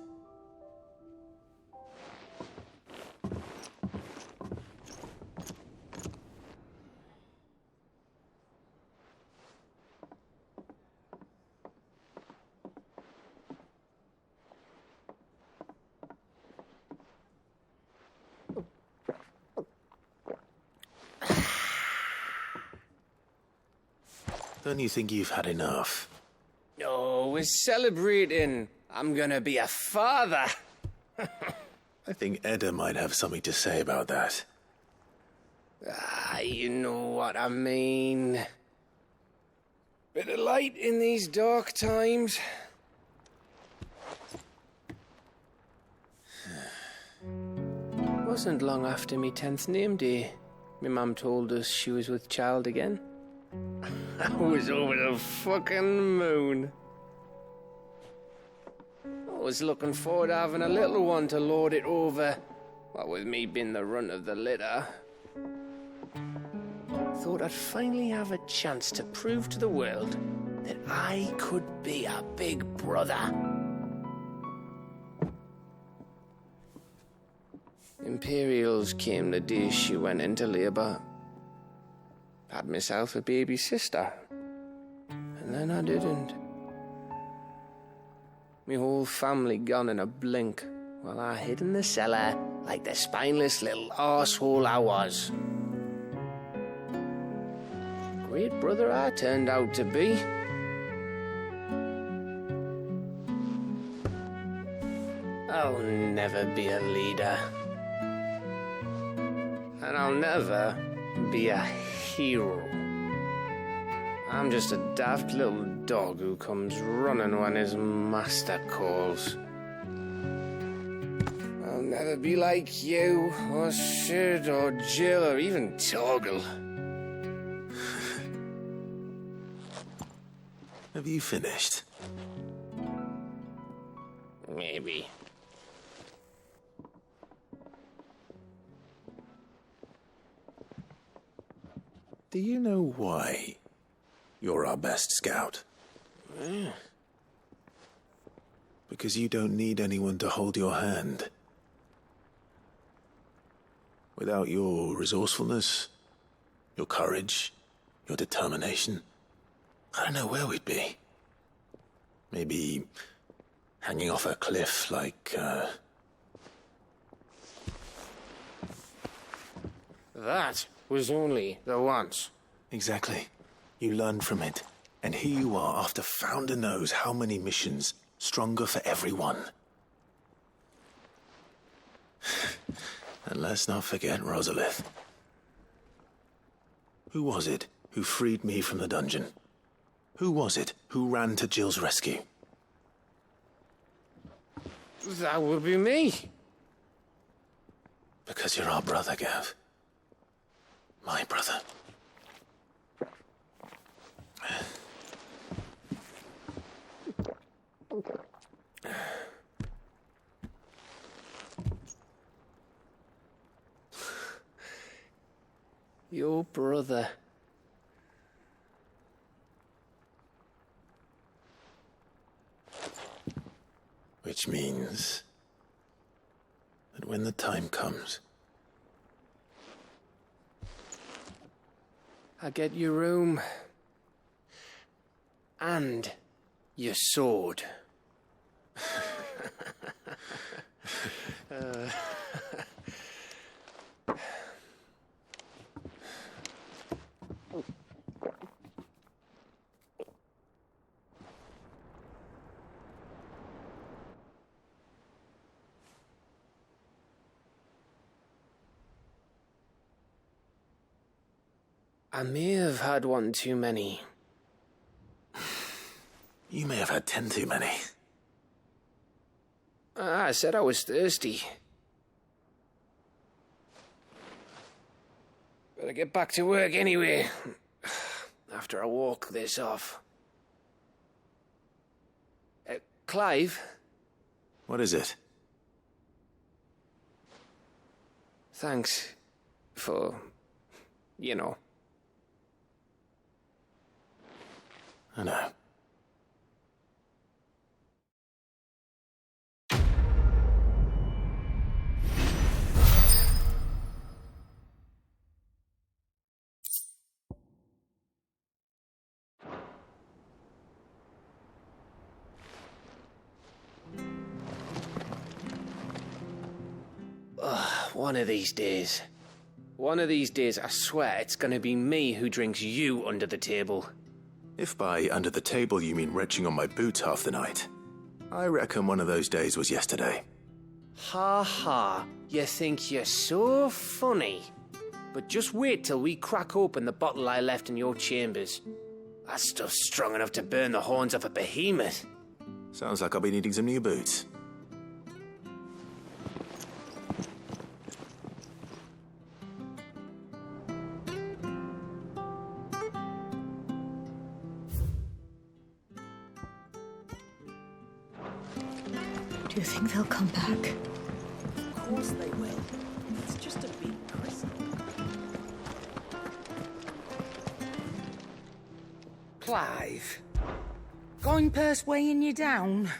Don't you think you've had enough? No, we're celebrating. I'm gonna be a father. I think Edda might have something to say about that. You know what I mean. Bit of light in these dark times. wasn't long after me 10th name day. My mum told us she was with child again. I was over the fucking moon. I was looking forward to having a little one to lord it over, what with me being the runt of the litter. Thought I'd finally have a chance to prove to the world that I could be a big brother. Imperials came the day she went into labour. Had myself a baby sister. And then I didn't. Me whole family gone in a blink, while I hid in the cellar like the spineless little arsehole I was. Great brother I turned out to be. I'll never be a leader. And I'll never be a hero. I'm just a daft little dog who comes running when his master calls. I'll never be like you, or Sid, or Jill, or even Torgal. Have you finished? Maybe. Do you know why you're our best scout? Yeah. Because you don't need anyone to hold your hand. Without your resourcefulness, your courage, your determination, I don't know where we'd be. Maybe hanging off a cliff like, That was only the once. Exactly. You learned from it. And here you are after Founder knows how many missions, stronger for everyone. And let's not forget Rosalith. Who was it who freed me from the dungeon? Who was it who ran to Jill's rescue? That would be me. Because you're our brother, Gav. My brother. Your brother. Which means that when the time comes, I get your room. And your sword. I may have had one too many. you may have had 10 too many. I said I was thirsty. Better get back to work anyway, after I walk this off. Clive? What is it? Thanks for, you know. I know. One of these days. One of these days, I swear, it's gonna be me who drinks you under the table. If by under the table you mean retching on my boots half the night, I reckon one of those days was yesterday. Ha ha, you think you're so funny. But just wait till we crack open the bottle I left in your chambers. That stuff's strong enough to burn the horns off a behemoth. Sounds like I'll be needing some new boots. You think they'll come back? Of course they will. It's just a big crystal. Clive. Goingpurse weighing you down?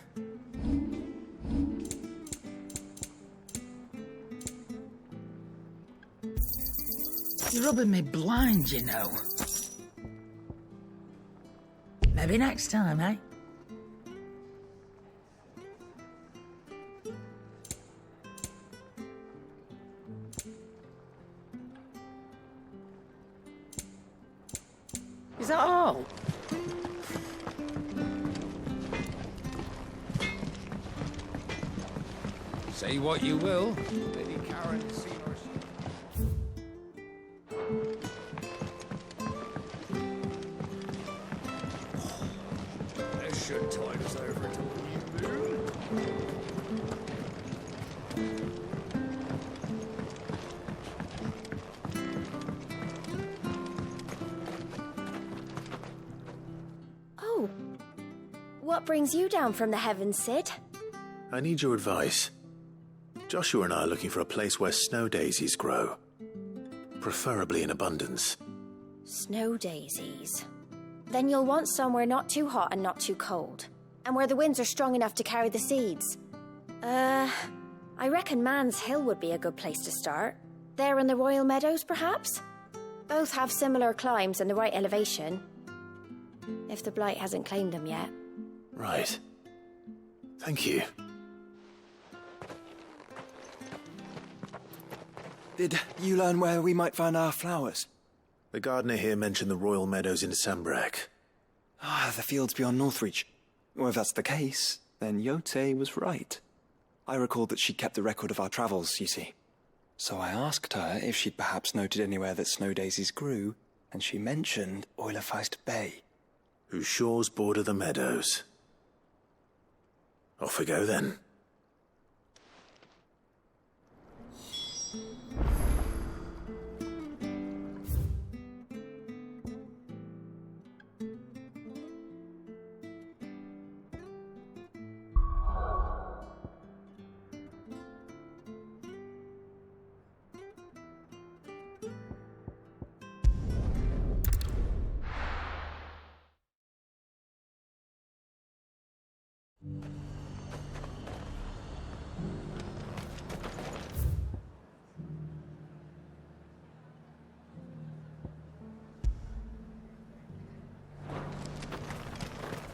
You're rubbing me blind, you know. Maybe next time, eh? Is that all? Say what you will, Lady Karen Seymour. This should tide us over to the new moon. Oh. What brings you down from the heavens, Sid? I need your advice. Joshua and I are looking for a place where snow daisies grow. Preferably in abundance. Snow daisies. Then you'll want somewhere not too hot and not too cold. And where the winds are strong enough to carry the seeds. I reckon Man's Hill would be a good place to start. There in the Royal Meadows, perhaps? Both have similar climbs and the right elevation. If the Blight hasn't claimed them yet. Right. Thank you. Did you learn where we might find our flowers? The gardener here mentioned the Royal Meadows in Sambrek. Ah, the fields beyond Northreach. Well, if that's the case, then Yote was right. I recalled that she kept the record of our travels, you see. So I asked her if she'd perhaps noted anywhere that snow daisies grew, and she mentioned Oilerfeist Bay. Whose shores border the meadows. Off we go then.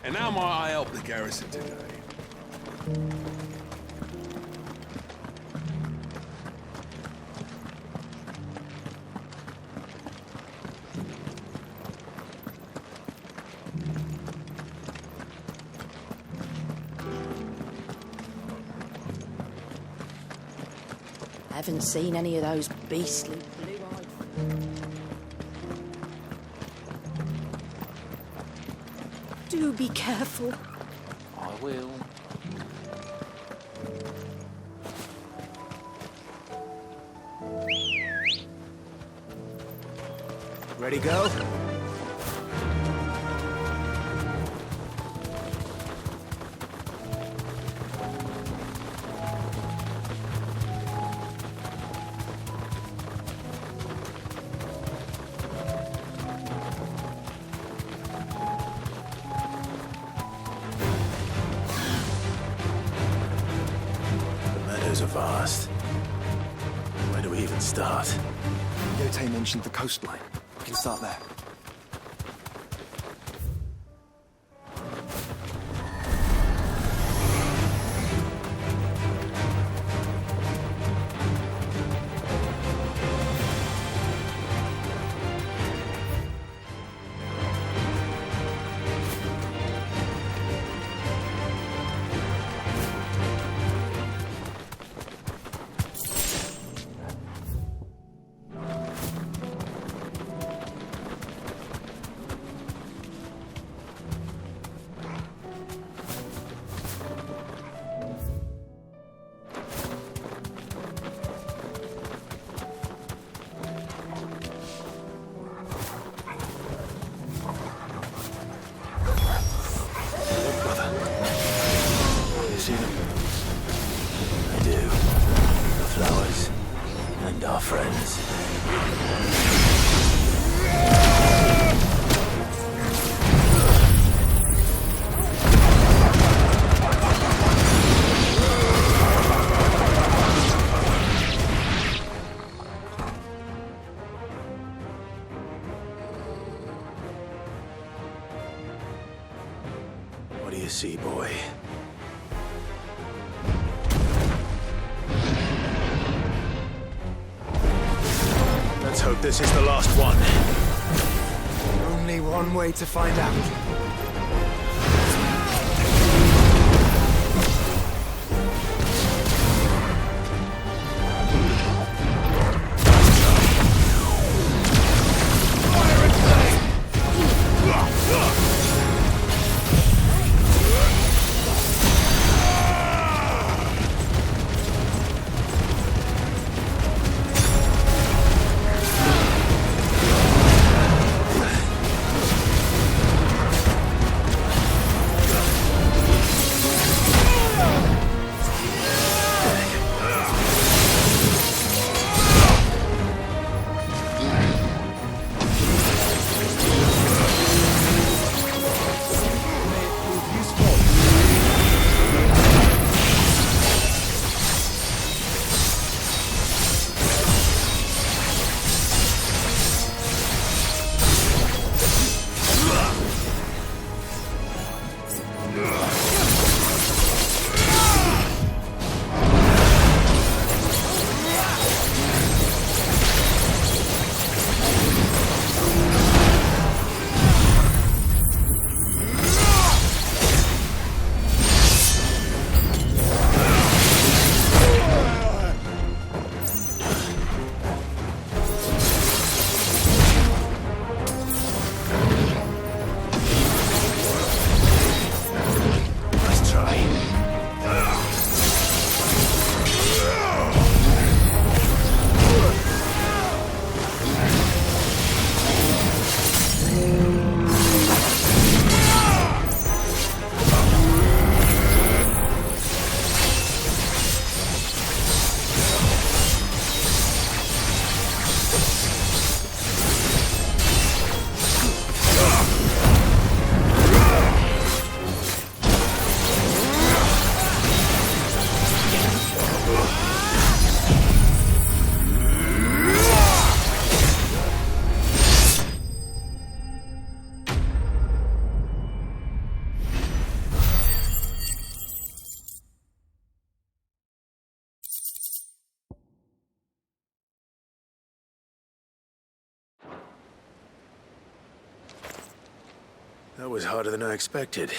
And how might I help the garrison today? I haven't seen any of those beastly blue-eyed... Do be careful. I will. Ready, go? Are vast. Where do we even start? Yote mentioned the coastline. We can start there. you see, boy? Let's hope this is the last one. Only one way to find out. That was harder than I expected.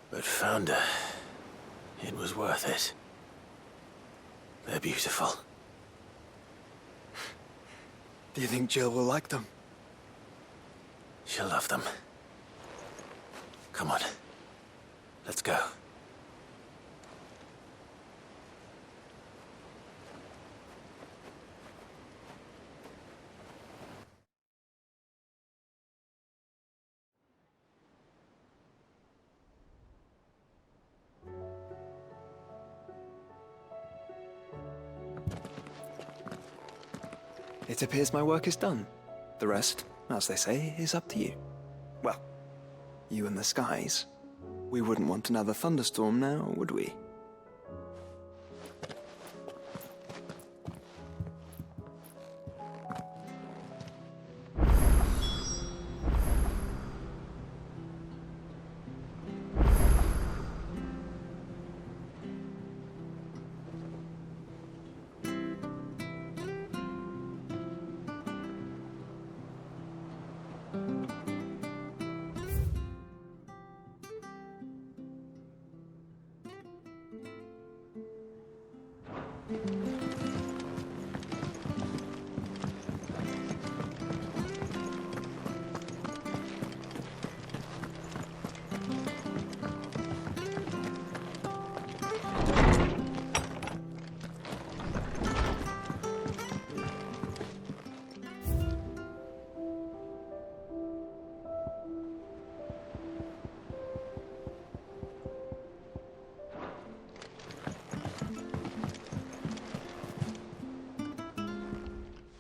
But found her. It was worth it. They're beautiful. Do you think Jill will like them? She'll love them. Come on. Let's go. It appears my work is done. The rest, as they say, is up to you. Well, you and the skies. We wouldn't want another thunderstorm now, would we?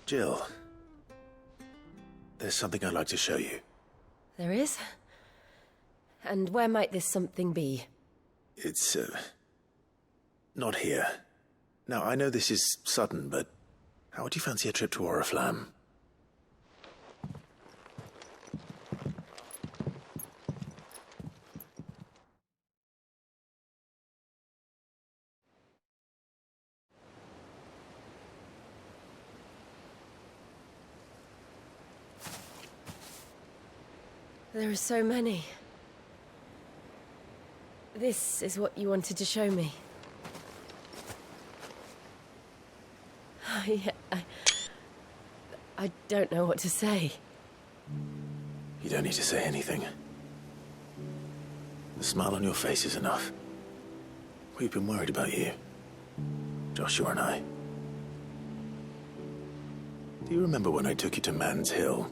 Jill, there's something I'd like to show you. There is? And where might this something be? It's, not here. Now, I know this is sudden, but How would you fancy a trip to Oriflamme? There are so many. This is what you wanted to show me. I don't know what to say. You don't need to say anything. The smile on your face is enough. We've been worried about you. Joshua and I. Do you remember when I took you to Man's Hill?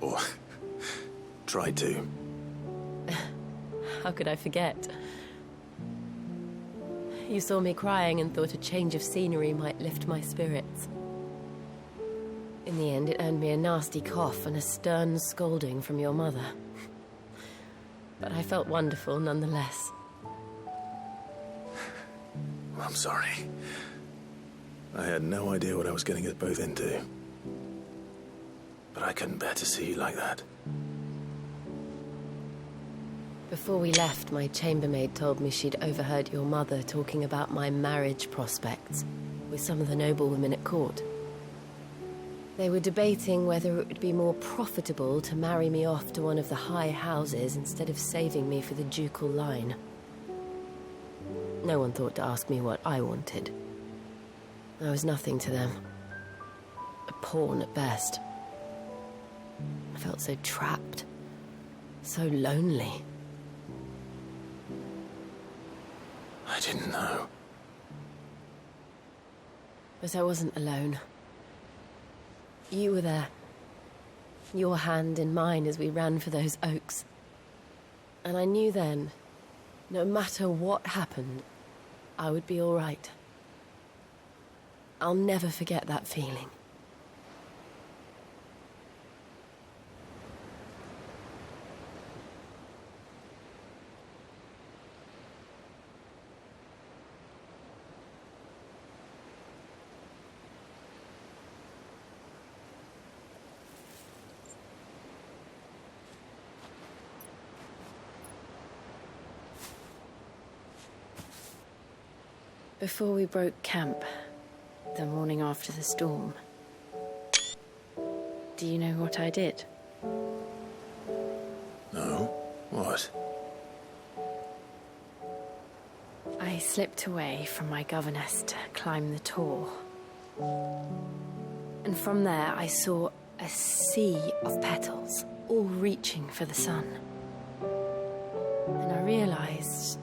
Or tried to? How could I forget? You saw me crying and thought a change of scenery might lift my spirits. In the end, it earned me a nasty cough and a stern scolding from your mother. But I felt wonderful nonetheless. I'm sorry. I had no idea what I was getting us both into. But I couldn't bear to see you like that. Before we left, my chambermaid told me she'd overheard your mother talking about my marriage prospects with some of the noblewomen at court. They were debating whether it would be more profitable to marry me off to one of the high houses instead of saving me for the ducal line. No one thought to ask me what I wanted. I was nothing to them. A pawn at best. I felt so trapped. So lonely. I didn't know. But I wasn't alone. You were there. Your hand in mine as we ran for those oaks. And I knew then, no matter what happened, I would be all right. I'll never forget that feeling. Before we broke camp, the morning after the storm, do you know what I did? No? What? I slipped away from my governess to climb the tor. And from there I saw a sea of petals, all reaching for the sun. And I realized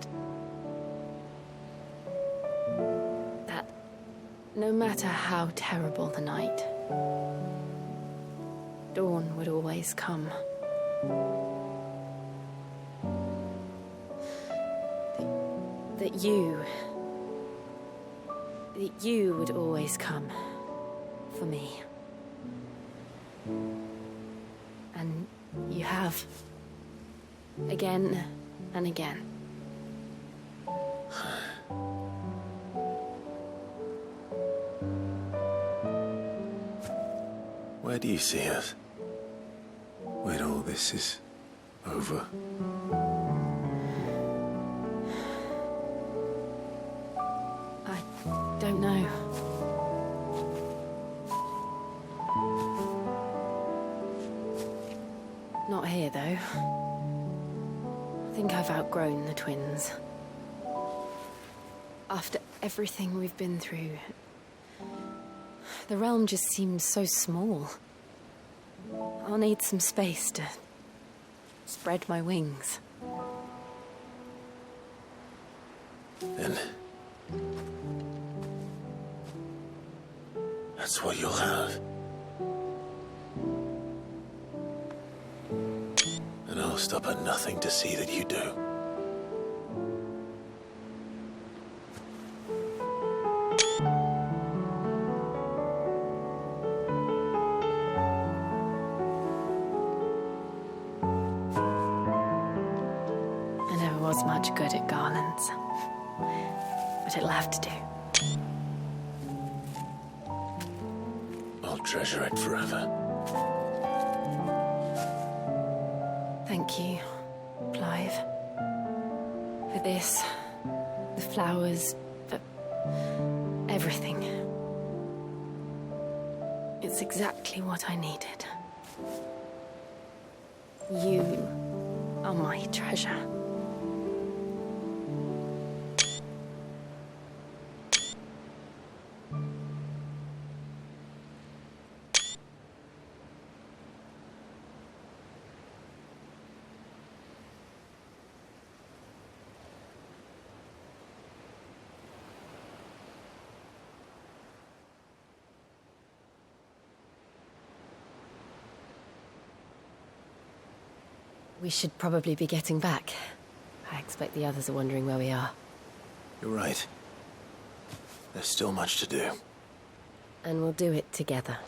that no matter how terrible the night, dawn would always come. That you would always come for me. And you have. Again and again. Where do you see us? When all this is over? I don't know. Not here, though. I think I've outgrown the twins. After everything we've been through, the realm just seems so small. I'll need some space to spread my wings. Then that's what you'll have. And I'll stop at nothing to see that you do. I never was much good at garlands, but it'll have to do. treasure it forever. Thank you, Clive. For this, the flowers, for everything. It's exactly what I needed. You are my treasure. We should probably be getting back. I expect the others are wondering where we are. You're right. There's still much to do. And we'll do it together.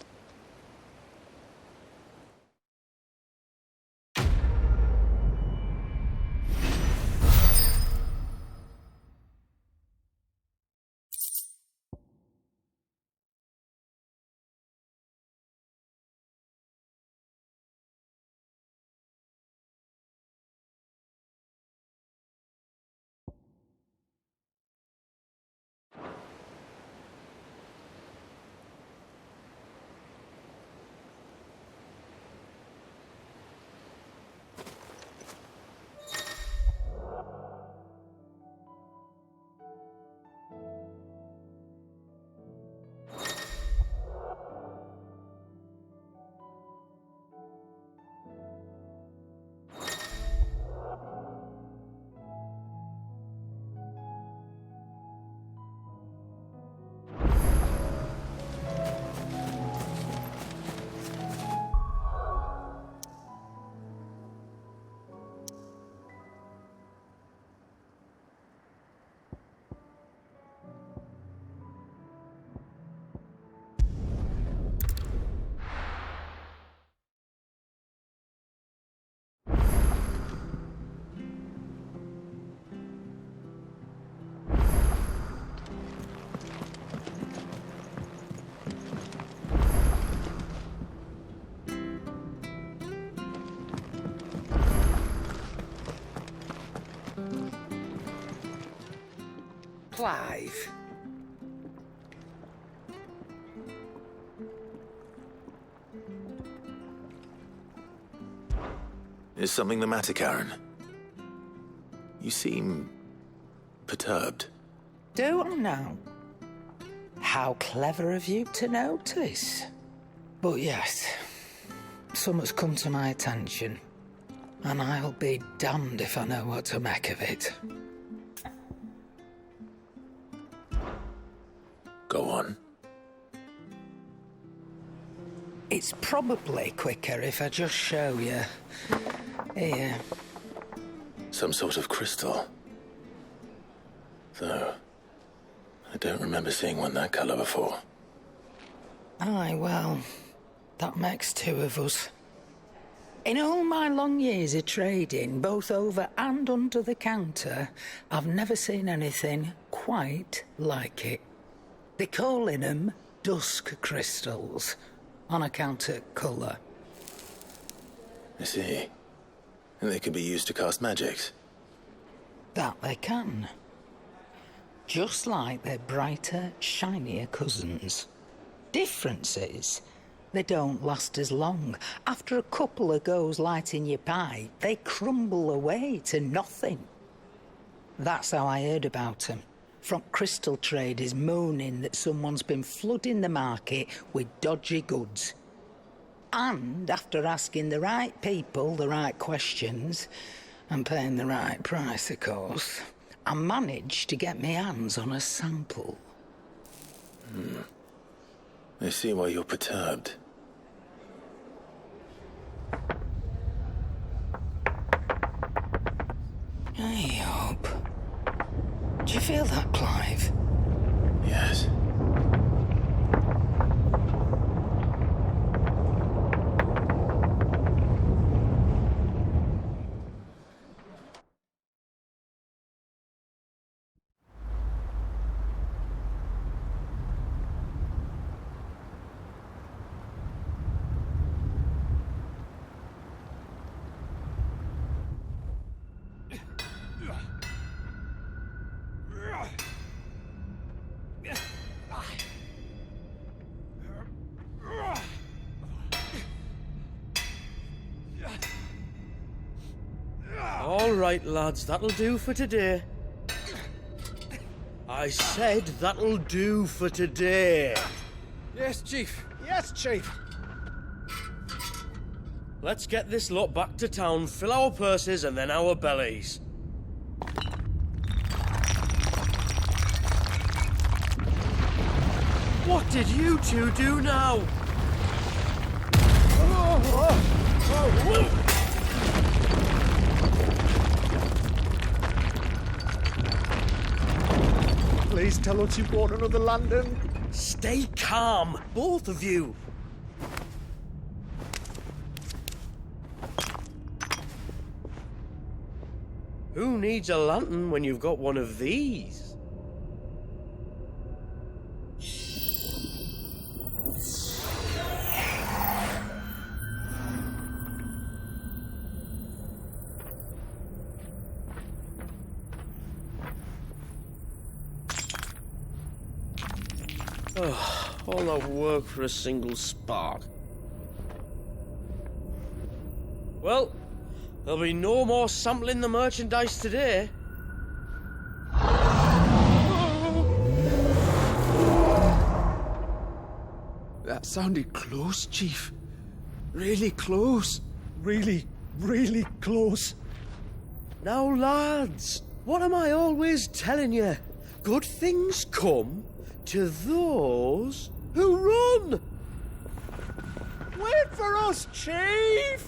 Clive. Is something the matter, Karen? You seem perturbed. Do I know? How clever of you to notice. But yes, something's come to my attention, and I'll be damned if I know what to make of it. Go on. It's probably quicker if I just show you. Here. Some sort of crystal. Though, I don't remember seeing one that colour before. Aye, well, that makes two of us. In all my long years of trading, both over and under the counter, I've never seen anything quite like it. They're calling them dusk crystals, on account of colour. I see. And they can be used to cast magics. That they can. Just like their brighter, shinier cousins. Difference is, they don't last as long. After a couple of goes lighting your pipe, they crumble away to nothing. That's how I heard about them. From crystal traders moaning that someone's been flooding the market with dodgy goods. And after asking the right people the right questions, and paying the right price, of course, I managed to get my hands on a sample. I see why you're perturbed. Hey, Hope. Do you feel that, Clive? Yes. All right, lads, that'll do for today. I said that'll do for today. Yes, Chief. Yes, Chief. Let's get this lot back to town, fill our purses and then our bellies. What did you two do now? Please tell us you bought another lantern. Stay calm, both of you. Who needs a lantern when you've got one of these? All that work for a single spark. Well, there'll be no more sampling the merchandise today. That sounded close, Chief. Really close. Really, really close. Now, lads, what am I always telling you? Good things come to those who run! Wait for us, Chief!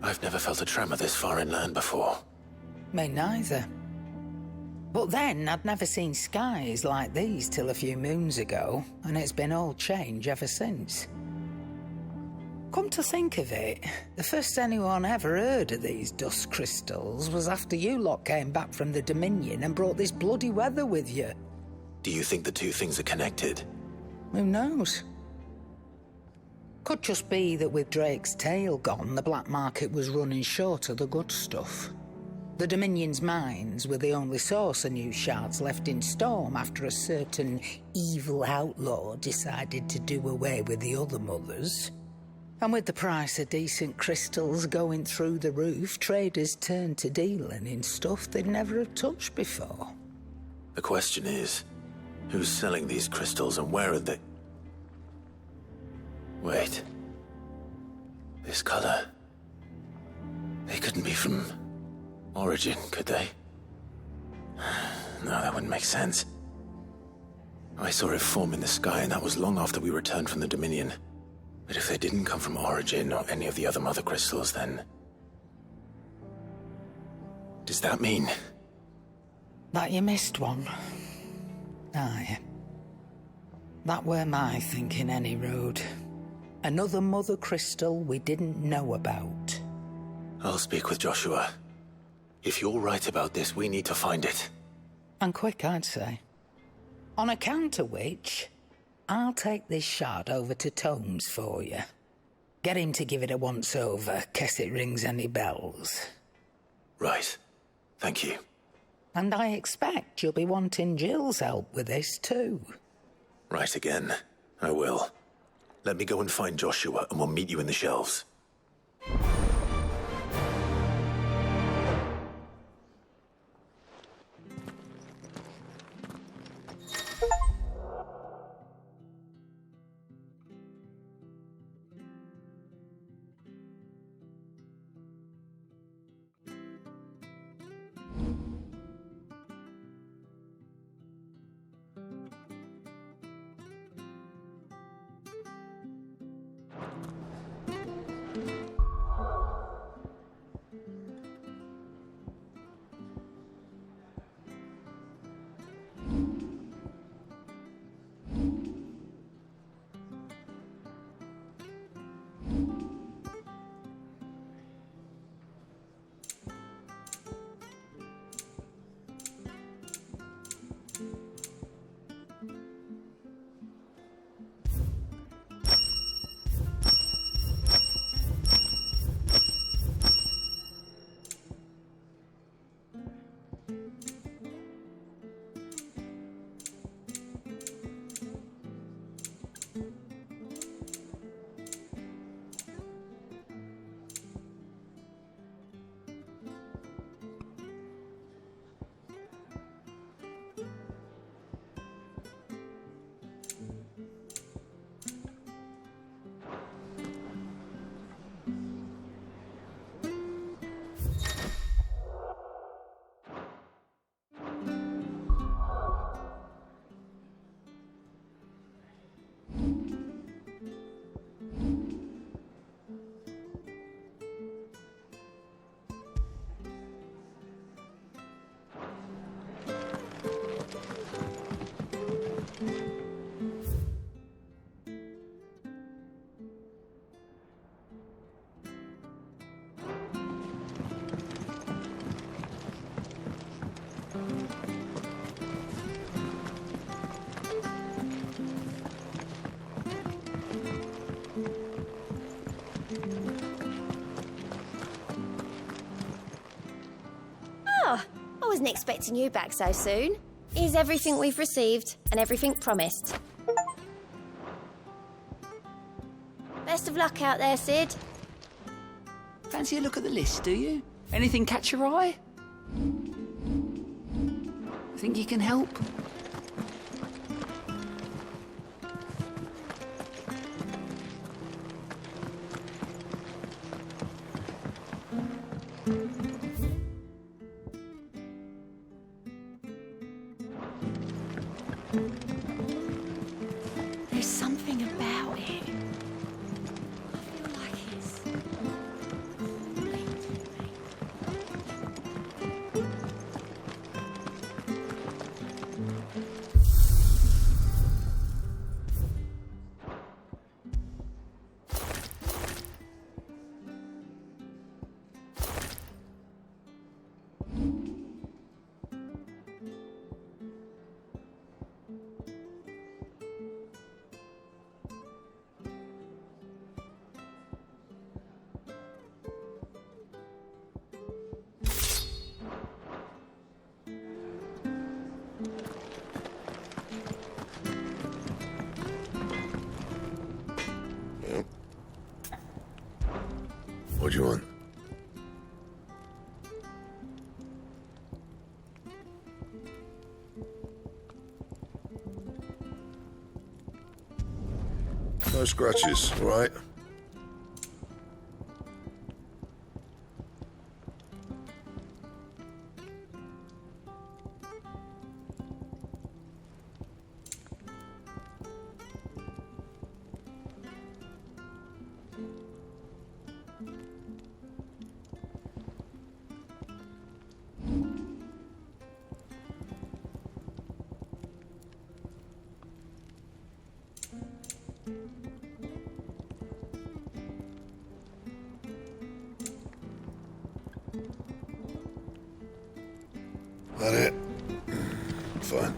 I've never felt a tremor this far inland before. Me neither. But then, I'd never seen skies like these till a few moons ago, and it's been all change ever since. Come to think of it, the first anyone ever heard of these dust crystals was after you lot came back from the Dominion and brought this bloody weather with you. Do you think the two things are connected? Who knows? Could just be that with Drake's tail gone, the black market was running short of the good stuff. The Dominion's mines were the only source of new shards left in Storm after a certain evil outlaw decided to do away with the other mothers. And with the price of decent crystals going through the roof, traders turned to dealing in stuff they'd never have touched before. The question is, who's selling these crystals and where are they? Wait. This color. They couldn't be from Origin, could they? No, that wouldn't make sense. I saw it form in the sky, and that was long after we returned from the Dominion. But if they didn't come from Origin or any of the other mother crystals, then... does that mean... that you missed one? Aye. That were my thinking, any road. Another mother crystal we didn't know about. I'll speak with Joshua. If you're right about this, we need to find it. And quick, I'd say. On account of which, I'll take this shard over to Tomes for you. Get him to give it a once-over, case it rings any bells. Right. Thank you. And I expect you'll be wanting Jill's help with this, too. Right again. I will. Let me go and find Joshua, and we'll meet you in the shelves. wasn't expecting you back so soon. Here's everything we've received and everything promised. Best of luck out there, Sid. Fancy a look at the list, do you? Anything catch your eye? Think you can help? There's something about it. I feel like it's... What do you want? No scratches, all right? That it? Fine.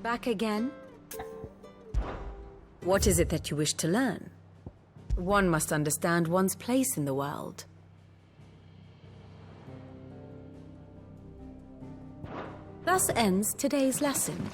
Back again? What is it that you wish to learn? One must understand one's place in the world. Thus ends today's lesson.